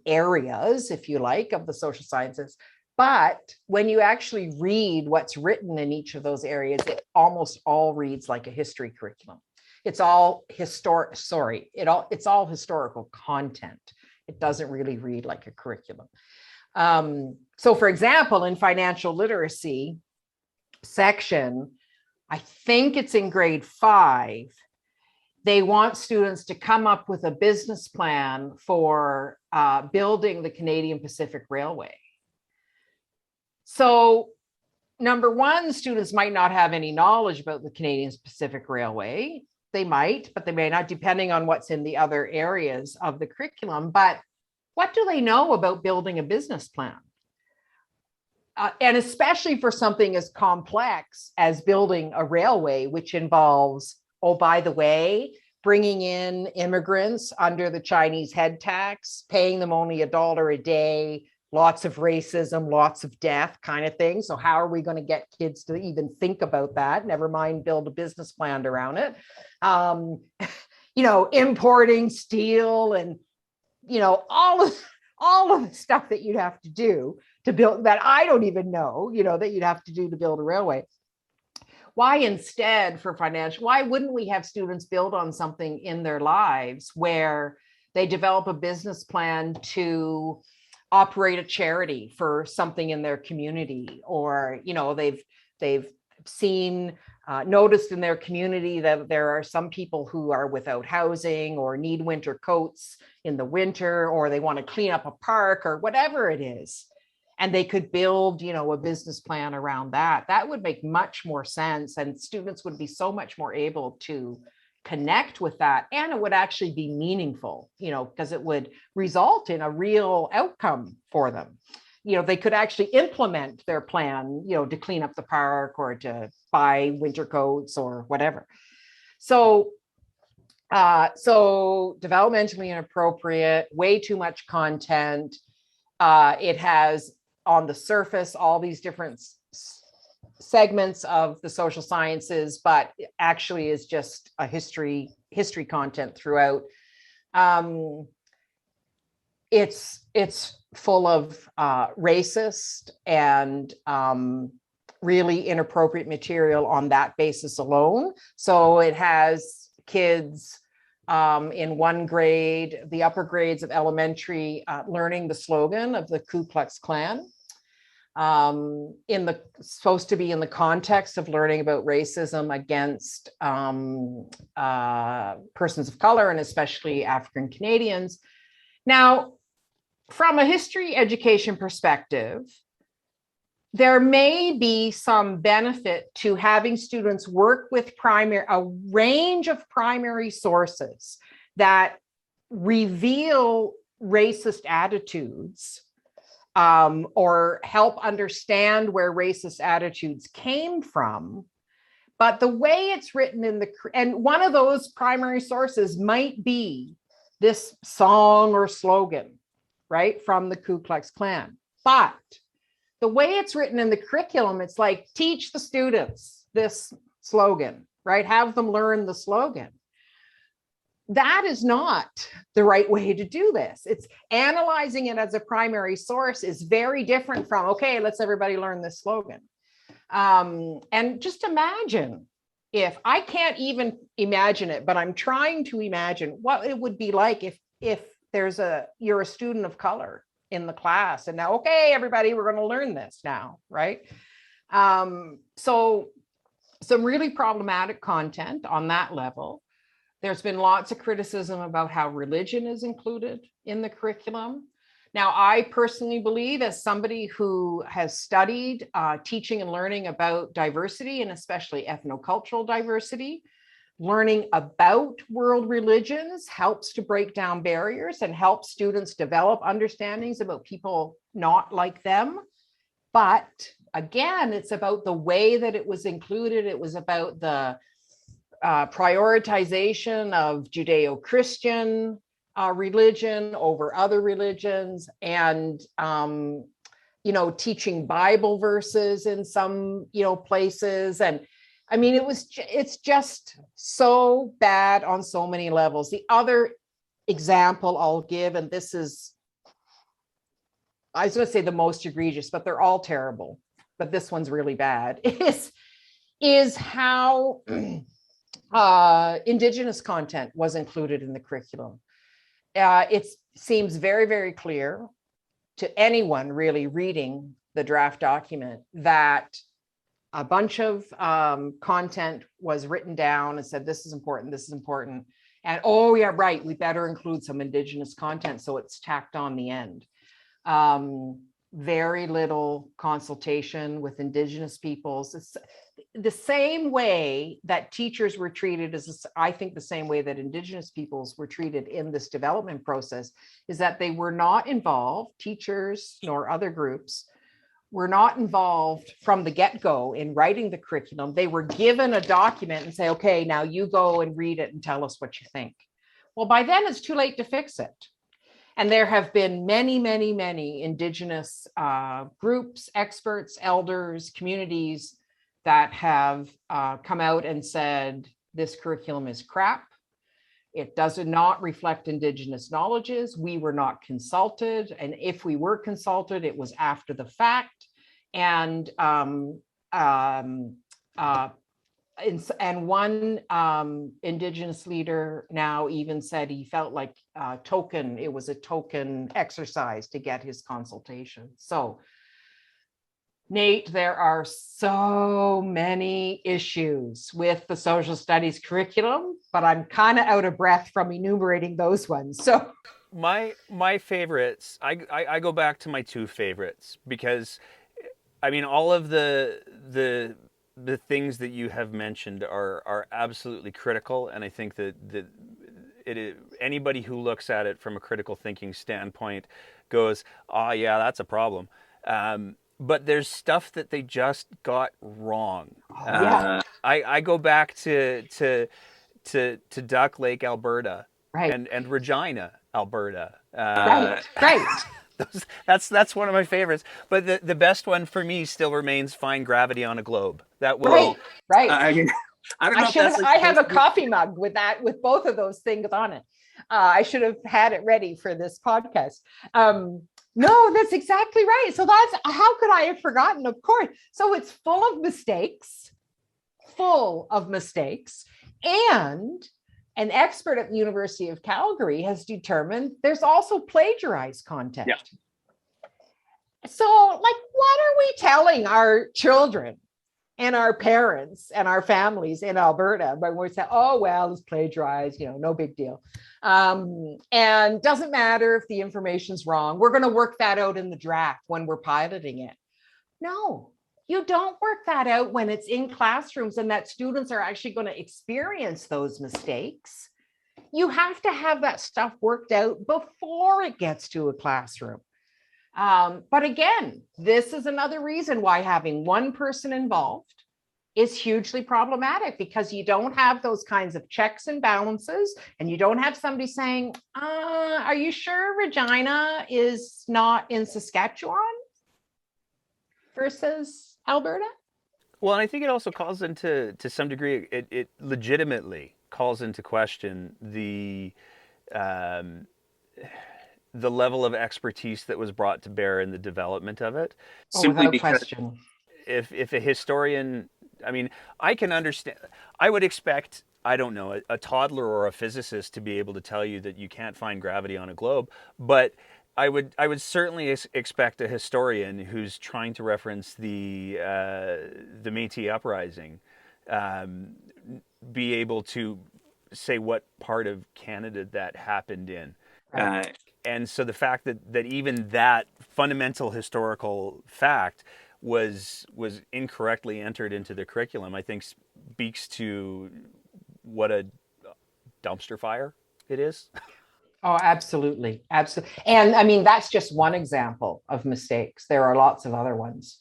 areas, if you like, of the social sciences. But when you actually read what's written in each of those areas, it almost all reads like a history curriculum. It's all it's all historical content. It doesn't really read like a curriculum. So for example, in financial literacy section, I think it's in grade 5, they want students to come up with a business plan for building the Canadian Pacific Railway. So number one, students might not have any knowledge about the Canadian Pacific Railway. They might, but they may not, depending on what's in the other areas of the curriculum. But what do they know about building a business plan? And especially for something as complex as building a railway, which involves, oh, by the way, bringing in immigrants under the Chinese head tax, paying them only $1 a day, lots of racism, lots of death kind of thing. So how are we going to get kids to even think about that? Never mind build a business plan around it. Importing steel and, all of the stuff that you'd have to do to build that. I don't even know, that you'd have to do to build a railway. Why instead why wouldn't we have students build on something in their lives where they develop a business plan to operate a charity for something in their community, or they've seen noticed in their community that there are some people who are without housing or need winter coats in the winter, or they want to clean up a park or whatever it is, and they could build a business plan around that. That would make much more sense, and students would be so much more able to connect with that, and it would actually be meaningful, because it would result in a real outcome for them. They could actually implement their plan, to clean up the park or to buy winter coats or whatever. So developmentally inappropriate, way too much content. It has on the surface all these different segments of the social sciences, but actually is just a history content throughout. It's full of racist and really inappropriate material on that basis alone. So it has kids in one grade, the upper grades of elementary, learning the slogan of the Ku Klux Klan. Supposed to be in the context of learning about racism against persons of color, and especially African Canadians. Now, from a history education perspective, there may be some benefit to having students work with a range of primary sources that reveal racist attitudes, or help understand where racist attitudes came from. But the way it's written and one of those primary sources might be this song or slogan, right, from the Ku Klux Klan. But the way it's written in the curriculum, it's like, teach the students this slogan, right? Have them learn the slogan. That is not the right way to do this. It's analyzing it as a primary source is very different from, okay, let's everybody learn this slogan. And just imagine, if I can't even imagine it, but I'm trying to imagine what it would be like if you're a student of color in the class, and now, okay, everybody, we're going to learn this now, right? So some really problematic content on that level. There's been lots of criticism about how religion is included in the curriculum. Now, I personally believe, as somebody who has studied teaching and learning about diversity, and especially ethnocultural diversity, learning about world religions helps to break down barriers and help students develop understandings about people not like them. But again, it's about the way that it was included. It was about the prioritization of Judeo-Christian religion over other religions, and teaching Bible verses in some places. And I mean, it's just so bad on so many levels. The other example I'll give, and this is, I was going to say the most egregious, but they're all terrible, but this one's really bad, is how Indigenous content was included in the curriculum. It seems very, very clear to anyone really reading the draft document that a bunch of content was written down and said, this is important, this is important. And, oh yeah, right, we better include some Indigenous content. So it's tacked on the end. Very little consultation with Indigenous peoples. It's the same way that teachers were treated as, I think the same way that Indigenous peoples were treated in this development process, is that they were not involved, teachers nor other groups were not involved from the get-go in writing the curriculum. They were given a document and say, okay, now you go and read it and tell us what you think. Well, by then it's too late to fix it. And there have been many, many, many Indigenous groups, experts, elders, communities that have come out and said, this curriculum is crap. It does not reflect Indigenous knowledges. We were not consulted. And if we were consulted, it was after the fact. And one Indigenous leader now even said he felt like it was a token exercise to get his consultation. So, Nate, there are so many issues with the social studies curriculum, but I'm kind of out of breath from enumerating those ones. So my favorites, I go back to my two favorites, because I mean, all of the things that you have mentioned are absolutely critical, and I think that anybody who looks at it from a critical thinking standpoint goes, "Oh yeah, that's a problem." But there's stuff that they just got wrong. Yeah. I go back to Duck Lake, Alberta, Right. and Regina, Alberta. Right. That's one of my favorites. But the best one for me still remains Find Gravity on a Globe. That will right. I mean, I don't know. I have a coffee mug with both of those things on it. I should have had it ready for this podcast. No, that's exactly right. So that's, how could I have forgotten? Of course. So it's full of mistakes. And an expert at the University of Calgary has determined there's also plagiarized content. Yeah. So, like, what are we telling our children and our parents and our families in Alberta when we say, oh, well, it's plagiarized, no big deal. And doesn't matter if the information's wrong. We're going to work that out in the draft when we're piloting it. No, you don't work that out when it's in classrooms and that students are actually going to experience those mistakes. You have to have that stuff worked out before it gets to a classroom. But again, this is another reason why having one person involved is hugely problematic, because you don't have those kinds of checks and balances, and you don't have somebody saying, are you sure Regina is not in Saskatchewan versus Alberta? Well, and I think it also calls into, to some degree, it legitimately calls into question the level of expertise that was brought to bear in the development of it. Simply without because question. If a historian, I mean, I can understand, I would expect, I don't know, a toddler or a physicist to be able to tell you that you can't find gravity on a globe, but I would certainly expect a historian who's trying to reference the Métis uprising be able to say what part of Canada that happened in. And so the fact that even that fundamental historical fact was incorrectly entered into the curriculum, I think speaks to what a dumpster fire it is. Oh, absolutely. Absolutely. And I mean, that's just one example of mistakes. There are lots of other ones.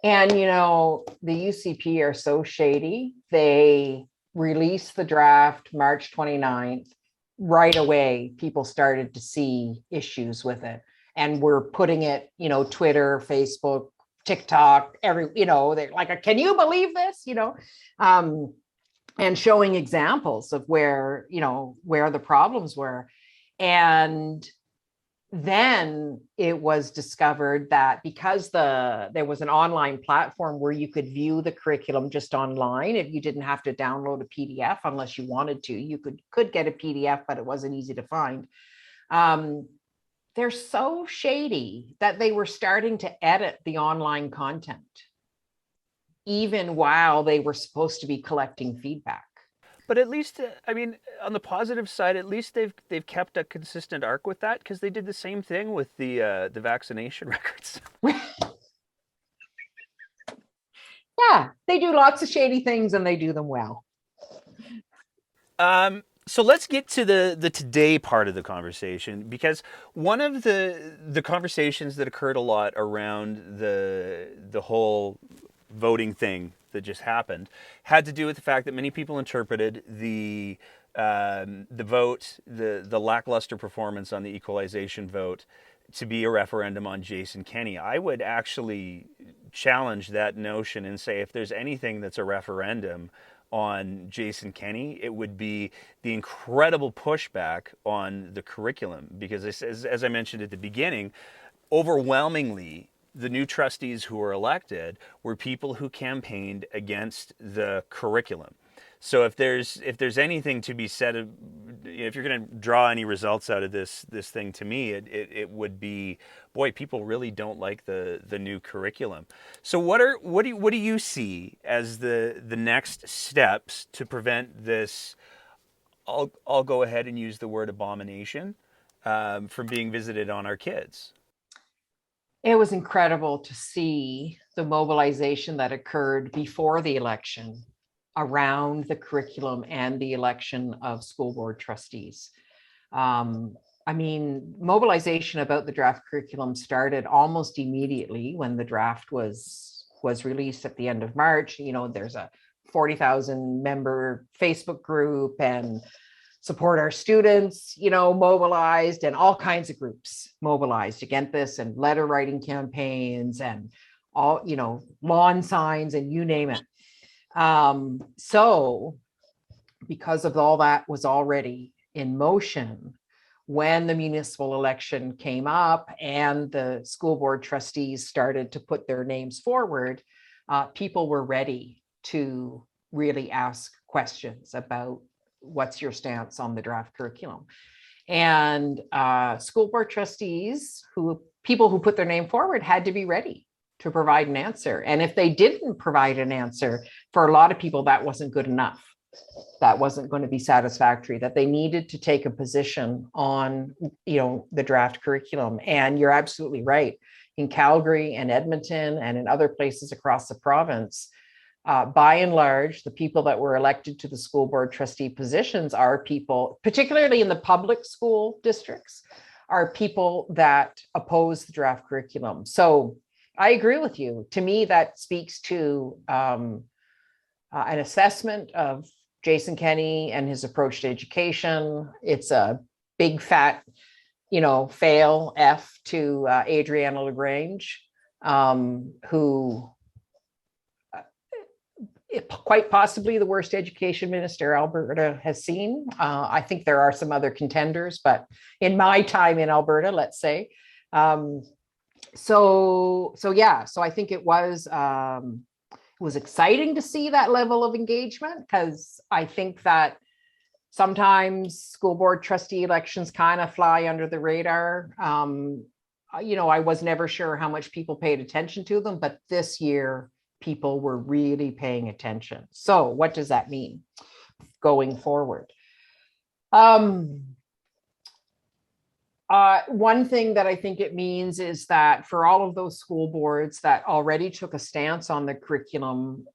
And, the UCP are so shady. They released the draft March 29th. Right away, people started to see issues with it. And we're putting it, Twitter, Facebook, TikTok, they're like, can you believe this? And showing examples of where the problems were. And then it was discovered that because there was an online platform where you could view the curriculum just online, if you didn't have to download a PDF unless you wanted to, you could get a PDF, but it wasn't easy to find. They're so shady that they were starting to edit the online content, even while they were supposed to be collecting feedback. But at least, on the positive side, at least they've kept a consistent arc with that, because they did the same thing with the vaccination records. Yeah, they do lots of shady things and they do them well. So let's get to the today part of the conversation, because one of the conversations that occurred a lot around the whole voting thing that just happened had to do with the fact that many people interpreted the vote, the lackluster performance on the equalization vote, to be a referendum on Jason Kenney. I would actually challenge that notion and say, if there's anything that's a referendum on Jason Kenney, it would be the incredible pushback on the curriculum. Because as I mentioned at the beginning, overwhelmingly, the new trustees who were elected were people who campaigned against the curriculum. So if there's anything to be said, if you're going to draw any results out of this thing, to me, it would be, boy, people really don't like the new curriculum. So what do you see as the next steps to prevent this? I'll go ahead and use the word abomination from being visited on our kids. It was incredible to see the mobilization that occurred before the election around the curriculum and the election of school board trustees. Mobilization about the draft curriculum started almost immediately when the draft was released at the end of March. There's a 40,000 member Facebook group, and Support Our Students, mobilized, and all kinds of groups mobilized against this, and letter writing campaigns, and all, lawn signs, and you name it. So because of all that was already in motion, when the municipal election came up and the school board trustees started to put their names forward, people were ready to really ask questions about what's your stance on the draft curriculum. And school board trustees, people who put their name forward, had to be ready to provide an answer. And if they didn't provide an answer, for a lot of people, that wasn't good enough. That wasn't going to be satisfactory, that they needed to take a position on, the draft curriculum. And you're absolutely right. In Calgary and Edmonton and in other places across the province, by and large, the people that were elected to the school board trustee positions are people, particularly in the public school districts, are people that oppose the draft curriculum. So I agree with you. To me, that speaks to an assessment of Jason Kenney and his approach to education. It's a big fat, fail F to Adriana LaGrange, who quite possibly the worst education minister Alberta has seen. I think there are some other contenders, but in my time in Alberta, let's say. So I think it was exciting to see that level of engagement, because I think that sometimes school board trustee elections kind of fly under the radar. I was never sure how much people paid attention to them, but this year people were really paying attention. So what does that mean going forward? One thing that I think it means is that for all of those school boards that already took a stance on the curriculum,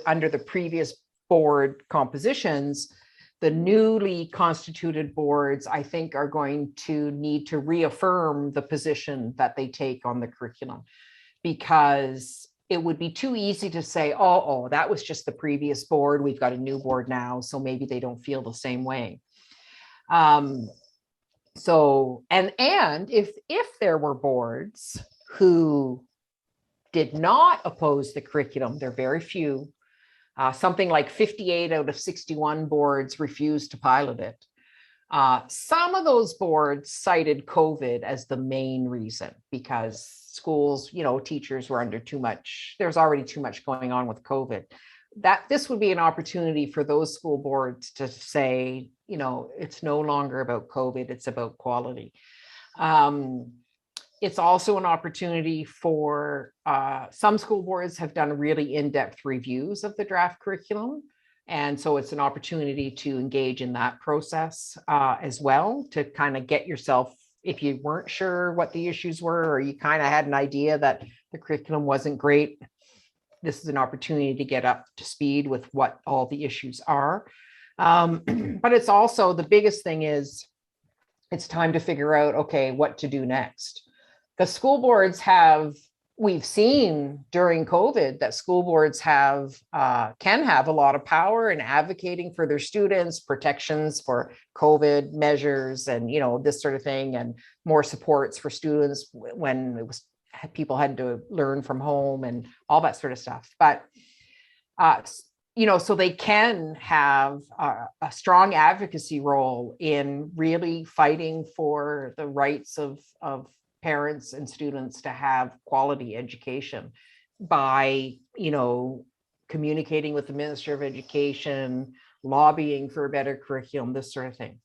under the previous board compositions, the newly constituted boards, I think, are going to need to reaffirm the position that they take on the curriculum, because it would be too easy to say, oh, that was just the previous board. We've got a new board now, so maybe they don't feel the same way. So, and if there were boards who did not oppose the curriculum, they're very few. Something like 58 out of 61 boards refused to pilot it. Some of those boards cited COVID as the main reason, because schools, teachers were under too much, there's already too much going on with COVID. That this would be an opportunity for those school boards to say, it's no longer about COVID, it's about quality. It's also an opportunity for some school boards have done really in-depth reviews of the draft curriculum. And so it's an opportunity to engage in that process as well, to kind of get yourself, if you weren't sure what the issues were, or you kind of had an idea that the curriculum wasn't great, this is an opportunity to get up to speed with what all the issues are. But it's also, the biggest thing is, it's time to figure out, okay, what to do next. The school boards we've seen during COVID that school boards can have a lot of power in advocating for their students, protections for COVID measures, and this sort of thing, and more supports for students when people had to learn from home and all that sort of stuff. But so they can have a strong advocacy role in really fighting for the rights of parents and students to have quality education by, communicating with the Minister of Education, lobbying for a better curriculum, this sort of thing.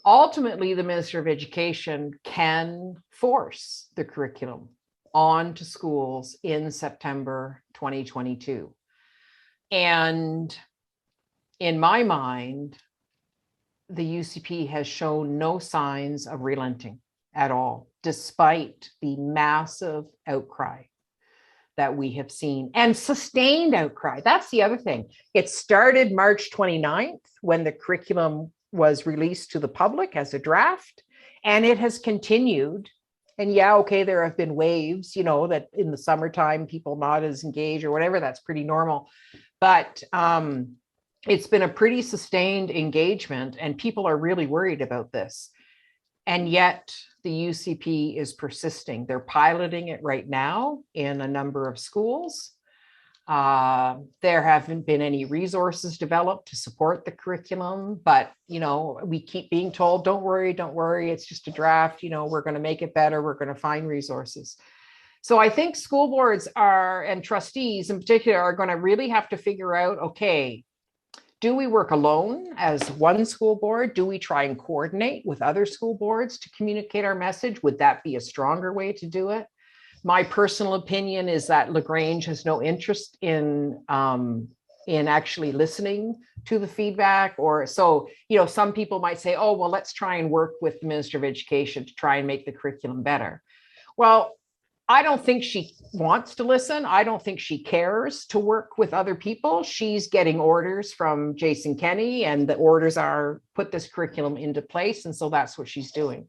Ultimately, the Minister of Education can force the curriculum onto schools in September 2022. And in my mind, the UCP has shown no signs of relenting at all, despite the massive outcry that we have seen, and sustained outcry. That's the other thing. It started March 29th when the curriculum was released to the public as a draft, and it has continued. And there have been waves, that in the summertime, people not as engaged or whatever, that's pretty normal. But it's been a pretty sustained engagement, and people are really worried about this. And yet the UCP is persisting. They're piloting it right now in a number of schools. There haven't been any resources developed to support the curriculum, but we keep being told, don't worry, it's just a draft, we're going to make it better, we're going to find resources. So I think school boards and trustees in particular are going to really have to figure out, okay, do we work alone as one school board? Do we try and coordinate with other school boards to communicate our message? Would that be a stronger way to do it? My personal opinion is that LaGrange has no interest in actually listening to the feedback. Or so, some people might say, oh, well, let's try and work with the Minister of Education to try and make the curriculum better. Well, I don't think she wants to listen. I don't think she cares to work with other people. She's getting orders from Jason Kenney, and the orders are put this curriculum into place. And so that's what she's doing.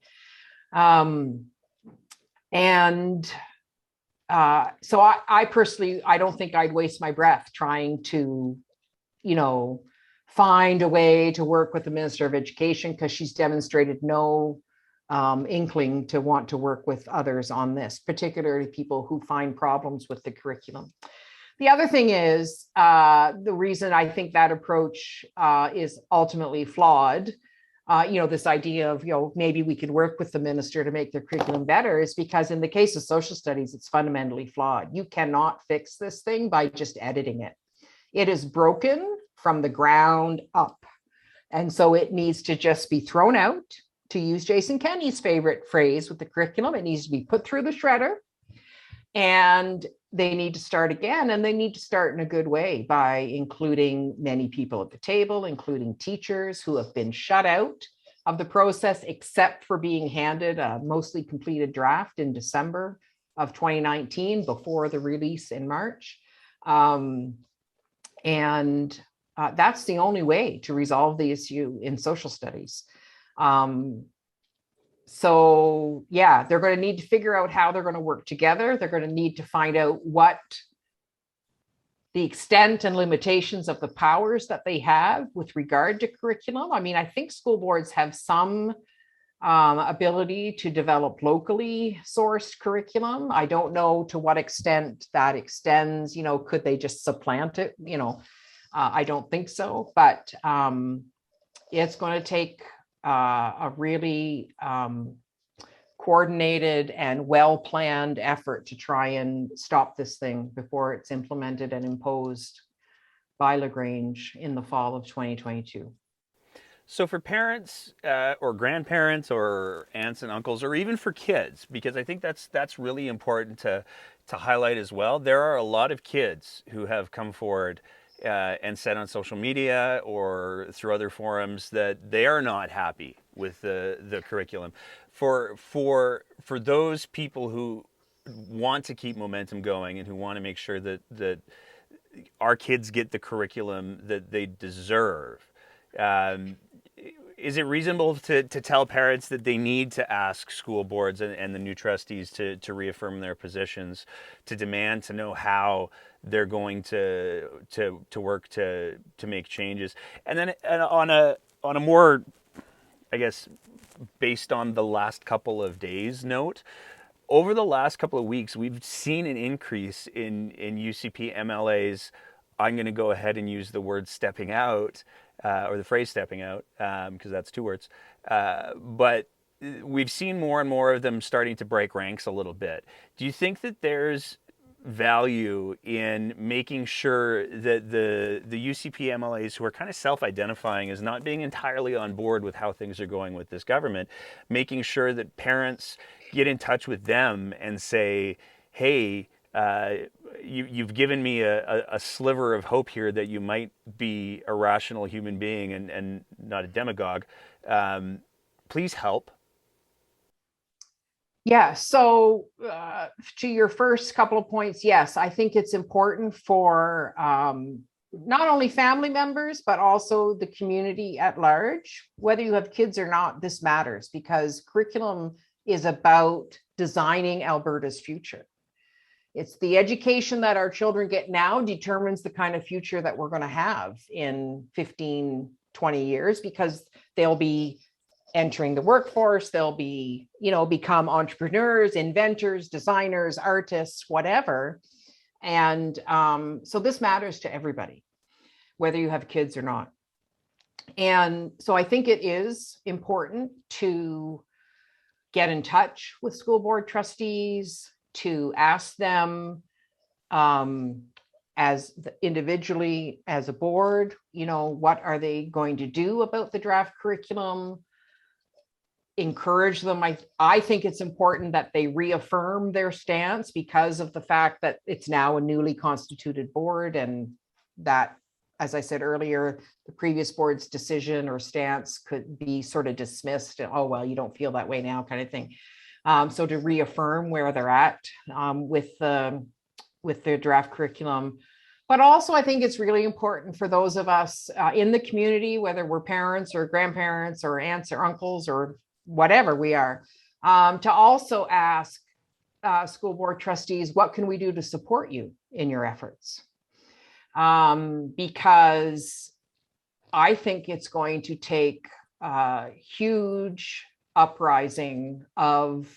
So I personally, I don't think I'd waste my breath trying to, find a way to work with the Minister of Education, because she's demonstrated no inkling to want to work with others on this, particularly people who find problems with the curriculum. The other thing is, the reason I think that approach is ultimately flawed, this idea of, maybe we could work with the minister to make their curriculum better, is because in the case of social studies, it's fundamentally flawed. You cannot fix this thing by just editing it. It is broken from the ground up. And so it needs to just be thrown out. To use Jason Kenney's favorite phrase with the curriculum, it needs to be put through the shredder, and they need to start again, and they need to start in a good way by including many people at the table, including teachers who have been shut out of the process, except for being handed a mostly completed draft in December of 2019 before the release in March. That's the only way to resolve the issue in social studies. So yeah, they're going to need to figure out how they're going to work together. They're going to need to find out what the extent and limitations of the powers that they have with regard to curriculum. I mean, I think school boards have some ability to develop locally sourced curriculum. I don't know to what extent that extends, could they just supplant it? I don't think so, but it's going to take a really coordinated and well-planned effort to try and stop this thing before it's implemented and imposed by LaGrange in the fall of 2022. So for parents or grandparents or aunts and uncles, or even for kids, because I think that's really important to highlight as well. There are a lot of kids who have come forward and said on social media or through other forums that they are not happy with the curriculum. For those people who want to keep momentum going and who want to make sure that our kids get the curriculum that they deserve. Is it reasonable to tell parents that they need to ask school boards and the new trustees to reaffirm their positions, to demand to know how they're going to work to make changes? And then on a more, I guess, based on the last couple of days note, over the last couple of weeks, we've seen an increase in UCP MLAs. I'm going to go ahead and use the word stepping out, or the phrase stepping out, because that's two words. But we've seen more and more of them starting to break ranks a little bit. Do you think that there's value in making sure that the UCP MLAs who are kind of self-identifying as not being entirely on board with how things are going with this government, making sure that parents get in touch with them and say, hey, you've given me a sliver of hope here that you might be a rational human being and not a demagogue. Please help. Yeah, so to your first couple of points, yes, I think it's important for not only family members, but also the community at large. Whether you have kids or not, this matters because curriculum is about designing Alberta's future. It's the education that our children get now determines the kind of future that we're going to have in 15, 20 years, because they'll be entering the workforce, they'll be, become entrepreneurs, inventors, designers, artists, whatever. And so this matters to everybody, whether you have kids or not. And so I think it is important to get in touch with school board trustees, to ask them as individually as a board, what are they going to do about the draft curriculum? Encourage them. I think it's important that they reaffirm their stance because of the fact that it's now a newly constituted board, and that, as I said earlier, the previous board's decision or stance could be sort of dismissed. Oh, well, you don't feel that way now, kind of thing. So to reaffirm where they're at with their draft curriculum. But also, I think it's really important for those of us in the community, whether we're parents or grandparents or aunts or uncles or whatever we are, to also ask school board trustees, what can we do to support you in your efforts? Because I think it's going to take a huge uprising of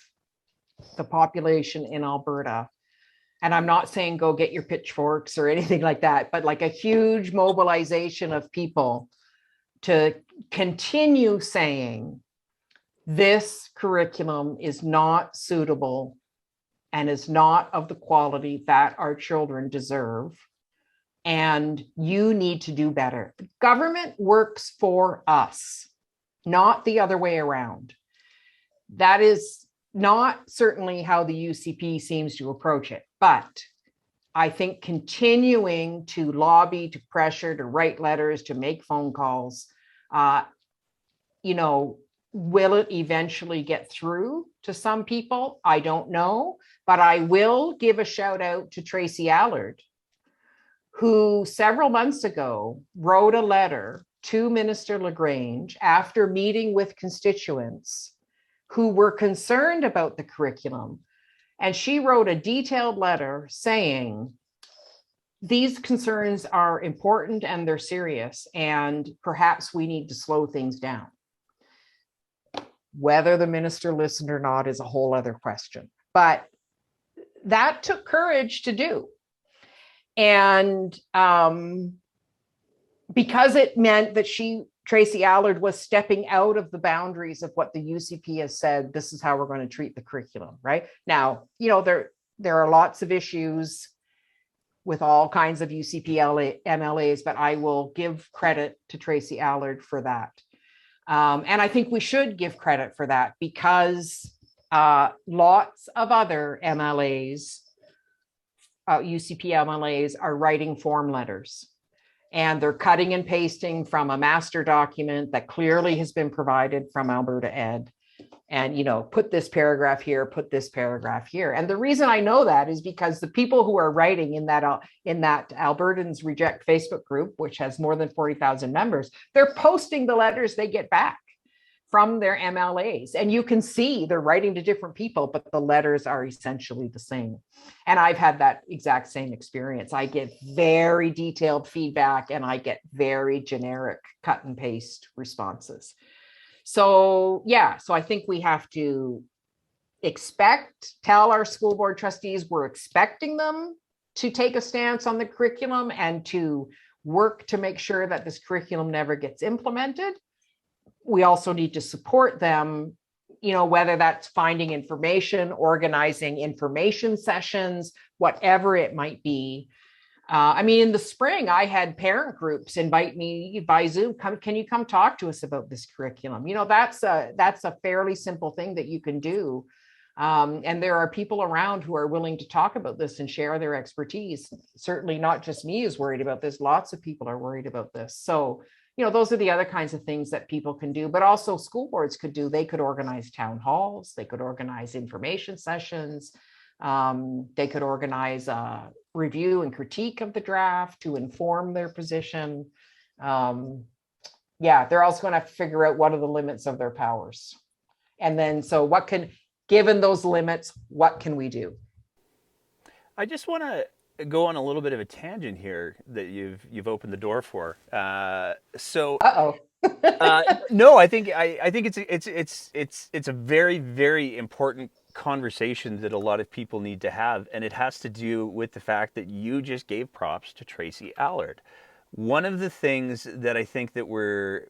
the population in Alberta. And I'm not saying go get your pitchforks or anything like that, but like a huge mobilization of people to continue saying this curriculum is not suitable and is not of the quality that our children deserve. And you need to do better. Government works for us, not the other way around. That is not certainly how the UCP seems to approach it, but I think continuing to lobby, to pressure, to write letters, to make phone calls, will it eventually get through to some people? I don't know, but I will give a shout out to Tracy Allard, who several months ago wrote a letter to Minister LaGrange after meeting with constituents, who were concerned about the curriculum. And she wrote a detailed letter saying, these concerns are important and they're serious, and perhaps we need to slow things down. Whether the minister listened or not is a whole other question. But that took courage to do. And because it meant that Tracy Allard, was stepping out of the boundaries of what the UCP has said, this is how we're going to treat the curriculum, right? Now, there are lots of issues with all kinds of UCP MLAs, but I will give credit to Tracy Allard for that. And I think we should give credit for that, because lots of other MLAs, UCP MLAs, are writing form letters. And they're cutting and pasting from a master document that clearly has been provided from Alberta Ed. And, put this paragraph here, put this paragraph here. And the reason I know that is because the people who are writing in that Albertans Reject Facebook group, which has more than 40,000 members, they're posting the letters they get back from their MLAs. And you can see they're writing to different people, but the letters are essentially the same. And I've had that exact same experience. I get very detailed feedback and I get very generic cut and paste responses. So I think we have to tell our school board trustees we're expecting them to take a stance on the curriculum and to work to make sure that this curriculum never gets implemented. We also need to support them, whether that's finding information, organizing information sessions, whatever it might be. In the spring, I had parent groups invite me by Zoom. Can you come talk to us about this curriculum? That's a fairly simple thing that you can do. And there are people around who are willing to talk about this and share their expertise. Certainly not just me is worried about this. Lots of people are worried about this. So, those are the other kinds of things that people can do, but also school boards could do. They could organize town halls. They could organize information sessions. They could organize a review and critique of the draft to inform their position. They're also going to have to figure out what are the limits of their powers. And then, given those limits, what can we do? I just want to go on a little bit of a tangent here that you've opened the door for. No, I think it's a very, very important conversation that a lot of people need to have, and it has to do with the fact that you just gave props to Tracy Allard. One of the things that I think that we're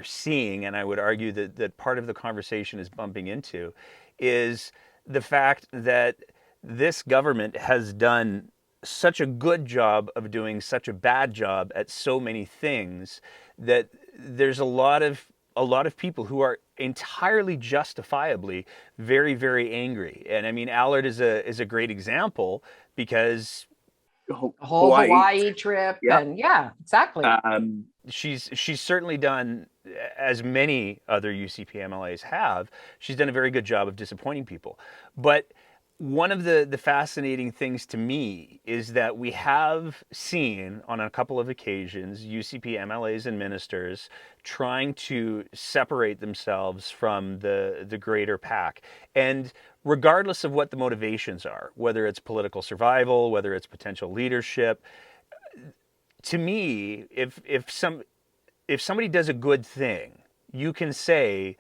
seeing, and I would argue that part of the conversation is bumping into, is the fact that this government has done such a good job of doing such a bad job at so many things that there's a lot of people who are entirely justifiably very, very angry. And Allard is a great example, because a whole Hawaii trip. Yep. And exactly. She's certainly done, as many other UCP MLAs have, she's done a very good job of disappointing people. But one of the fascinating things to me is that we have seen on a couple of occasions UCP MLAs and ministers trying to separate themselves from the greater pack. And regardless of what the motivations are, whether it's political survival, whether it's potential leadership, to me, if somebody does a good thing, you can say,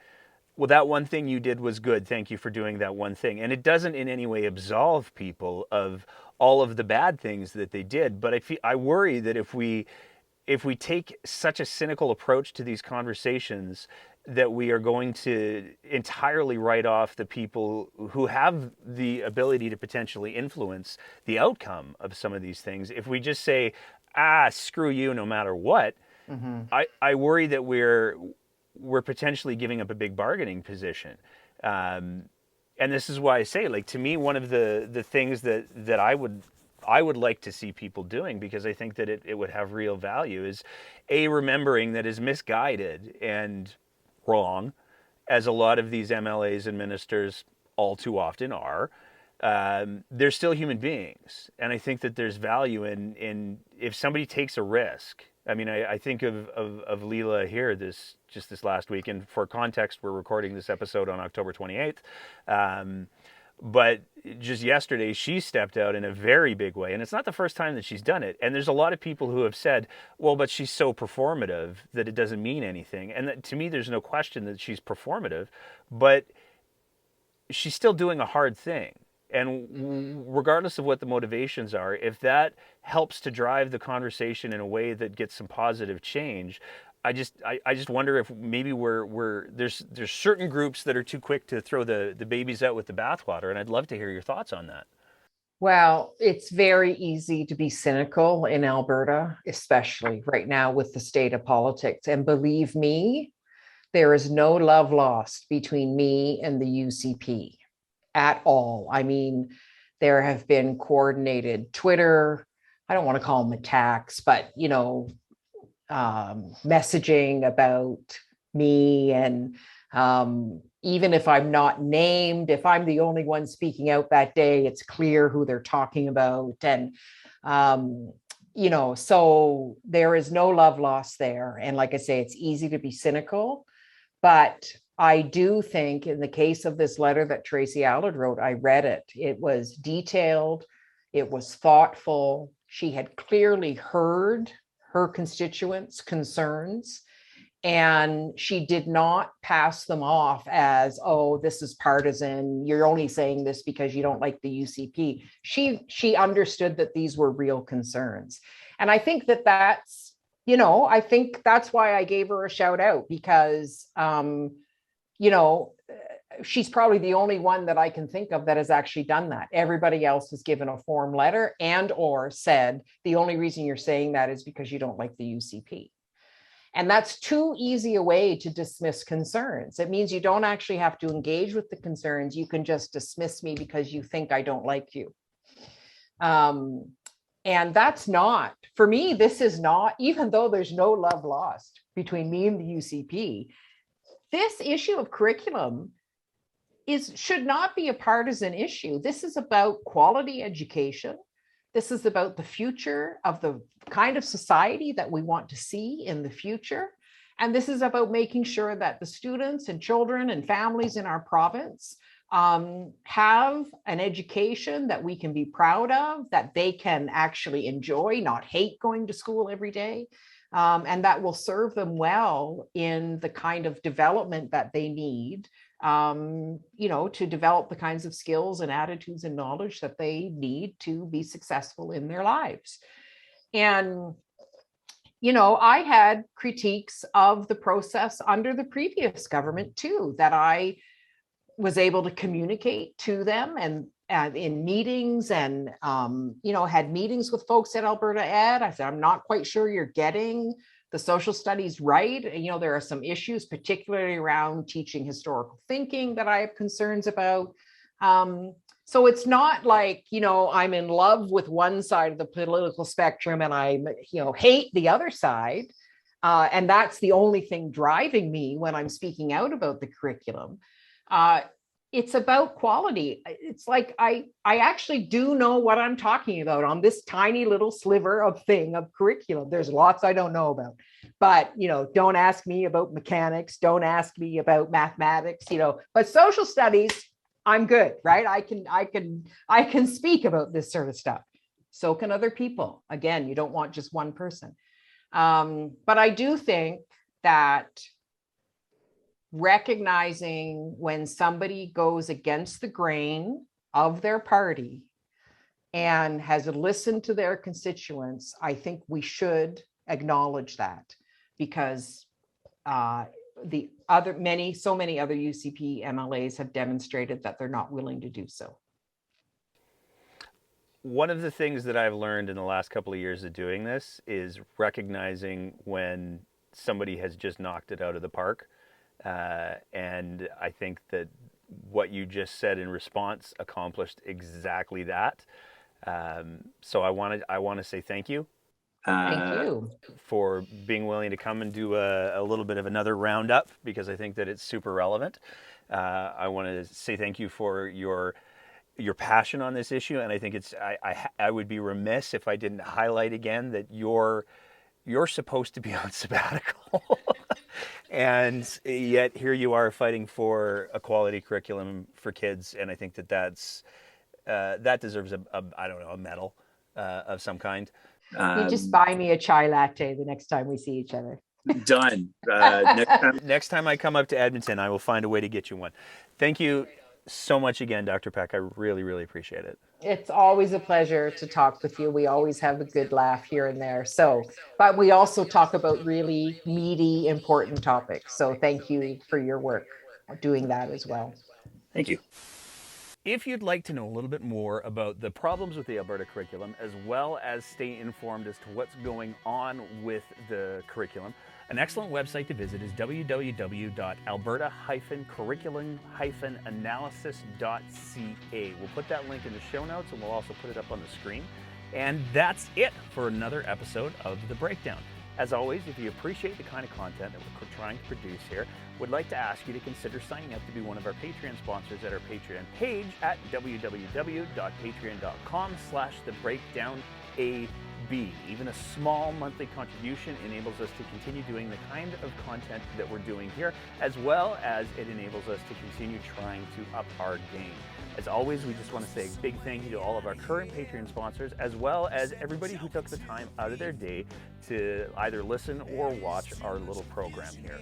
well, that one thing you did was good. Thank you for doing that one thing. And it doesn't in any way absolve people of all of the bad things that they did. But I worry that if we take such a cynical approach to these conversations, that we are going to entirely write off the people who have the ability to potentially influence the outcome of some of these things. If we just say, screw you no matter what, mm-hmm. I worry that we're potentially giving up a big bargaining position. And this is why I say, to me, one of the things that I would like to see people doing, because I think that it would have real value, is remembering that as misguided and wrong as a lot of these MLAs and ministers all too often are, they're still human beings. And I think that there's value in if somebody takes a risk, I mean, I think of Leela here this last week, and for context, we're recording this episode on October 28th. But just yesterday, she stepped out in a very big way. And it's not the first time that she's done it. And there's a lot of people who have said, well, but she's so performative that it doesn't mean anything. And that, to me, there's no question that she's performative, but she's still doing a hard thing. And regardless of what the motivations are, if that helps to drive the conversation in a way that gets some positive change, I just wonder if maybe there's certain groups that are too quick to throw the babies out with the bathwater, and I'd love to hear your thoughts on that. Well, it's very easy to be cynical in Alberta, especially right now with the state of politics. And believe me, there is no love lost between me and the UCP at all. I mean, there have been coordinated Twitter, I don't want to call them attacks, but, messaging about me. And even if I'm not named, if I'm the only one speaking out that day, it's clear who they're talking about. And, so there is no love lost there. And like I say, it's easy to be cynical, but I do think in the case of this letter that Tracy Allard wrote, I read it. It was detailed. It was thoughtful. She had clearly heard her constituents' concerns, and she did not pass them off as, oh, this is partisan. You're only saying this because you don't like the UCP. She understood that these were real concerns. And I think that's I think that's why I gave her a shout out, because, she's probably the only one that I can think of that has actually done that. Everybody else has given a form letter and or said, the only reason you're saying that is because you don't like the UCP. And that's too easy a way to dismiss concerns. It means you don't actually have to engage with the concerns. You can just dismiss me because you think I don't like you. And that's not, for me, this is not, even though there's no love lost between me and the UCP, this issue of curriculum should not be a partisan issue. This is about quality education. This is about the future of the kind of society that we want to see in the future. And this is about making sure that the students and children and families in our province have an education that we can be proud of, that they can actually enjoy, not hate going to school every day, and that will serve them well in the kind of development that they need, to develop the kinds of skills and attitudes and knowledge that they need to be successful in their lives. And, I had critiques of the process under the previous government too, that I was able to communicate to them and in meetings and, had meetings with folks at Alberta Ed. I said, I'm not quite sure you're getting the social studies right. There are some issues, particularly around teaching historical thinking, that I have concerns about. So it's not like, I'm in love with one side of the political spectrum and I, hate the other side. And that's the only thing driving me when I'm speaking out about the curriculum. It's about quality. It's like I actually do know what I'm talking about on this tiny little sliver of curriculum. There's lots I don't know about, but don't ask me about mechanics, don't ask me about mathematics, but social studies, I'm good, right? I can speak about this sort of stuff. So can other people. Again, you don't want just one person. But I do think that recognizing when somebody goes against the grain of their party and has listened to their constituents, I think we should acknowledge that, because many other UCP MLAs have demonstrated that they're not willing to do so. One of the things that I've learned in the last couple of years of doing this is recognizing when somebody has just knocked it out of the park. And I think that what you just said in response accomplished exactly that. So I want to say thank you. Thank you for being willing to come and do a little bit of another roundup, because I think that it's super relevant. I want to say thank you for your passion on this issue, and I think I would be remiss if I didn't highlight again that your you're supposed to be on sabbatical. And yet here you are fighting for a quality curriculum for kids. And I think that deserves I don't know, a medal of some kind. You just buy me a chai latte the next time we see each other. Done. Next time I come up to Edmonton, I will find a way to get you one. Thank you so much again, Dr. Peck. I really, really appreciate it. It's always a pleasure to talk with you. We always have a good laugh here and there. But we also talk about really meaty, important topics. So thank you for your work doing that as well. Thank you. If you'd like to know a little bit more about the problems with the Alberta curriculum, as well as stay informed as to what's going on with the curriculum, an excellent website to visit is www.alberta-curriculum-analysis.ca. We'll put that link in the show notes, and we'll also put it up on the screen. And that's it for another episode of The Breakdown. As always, if you appreciate the kind of content that we're trying to produce here, would like to ask you to consider signing up to be one of our Patreon sponsors at our Patreon page at www.patreon.com/thebreakdownab. Even a small monthly contribution enables us to continue doing the kind of content that we're doing here, as well as it enables us to continue trying to up our game. As always, we just want to say a big thank you to all of our current Patreon sponsors, as well as everybody who took the time out of their day to either listen or watch our little program here.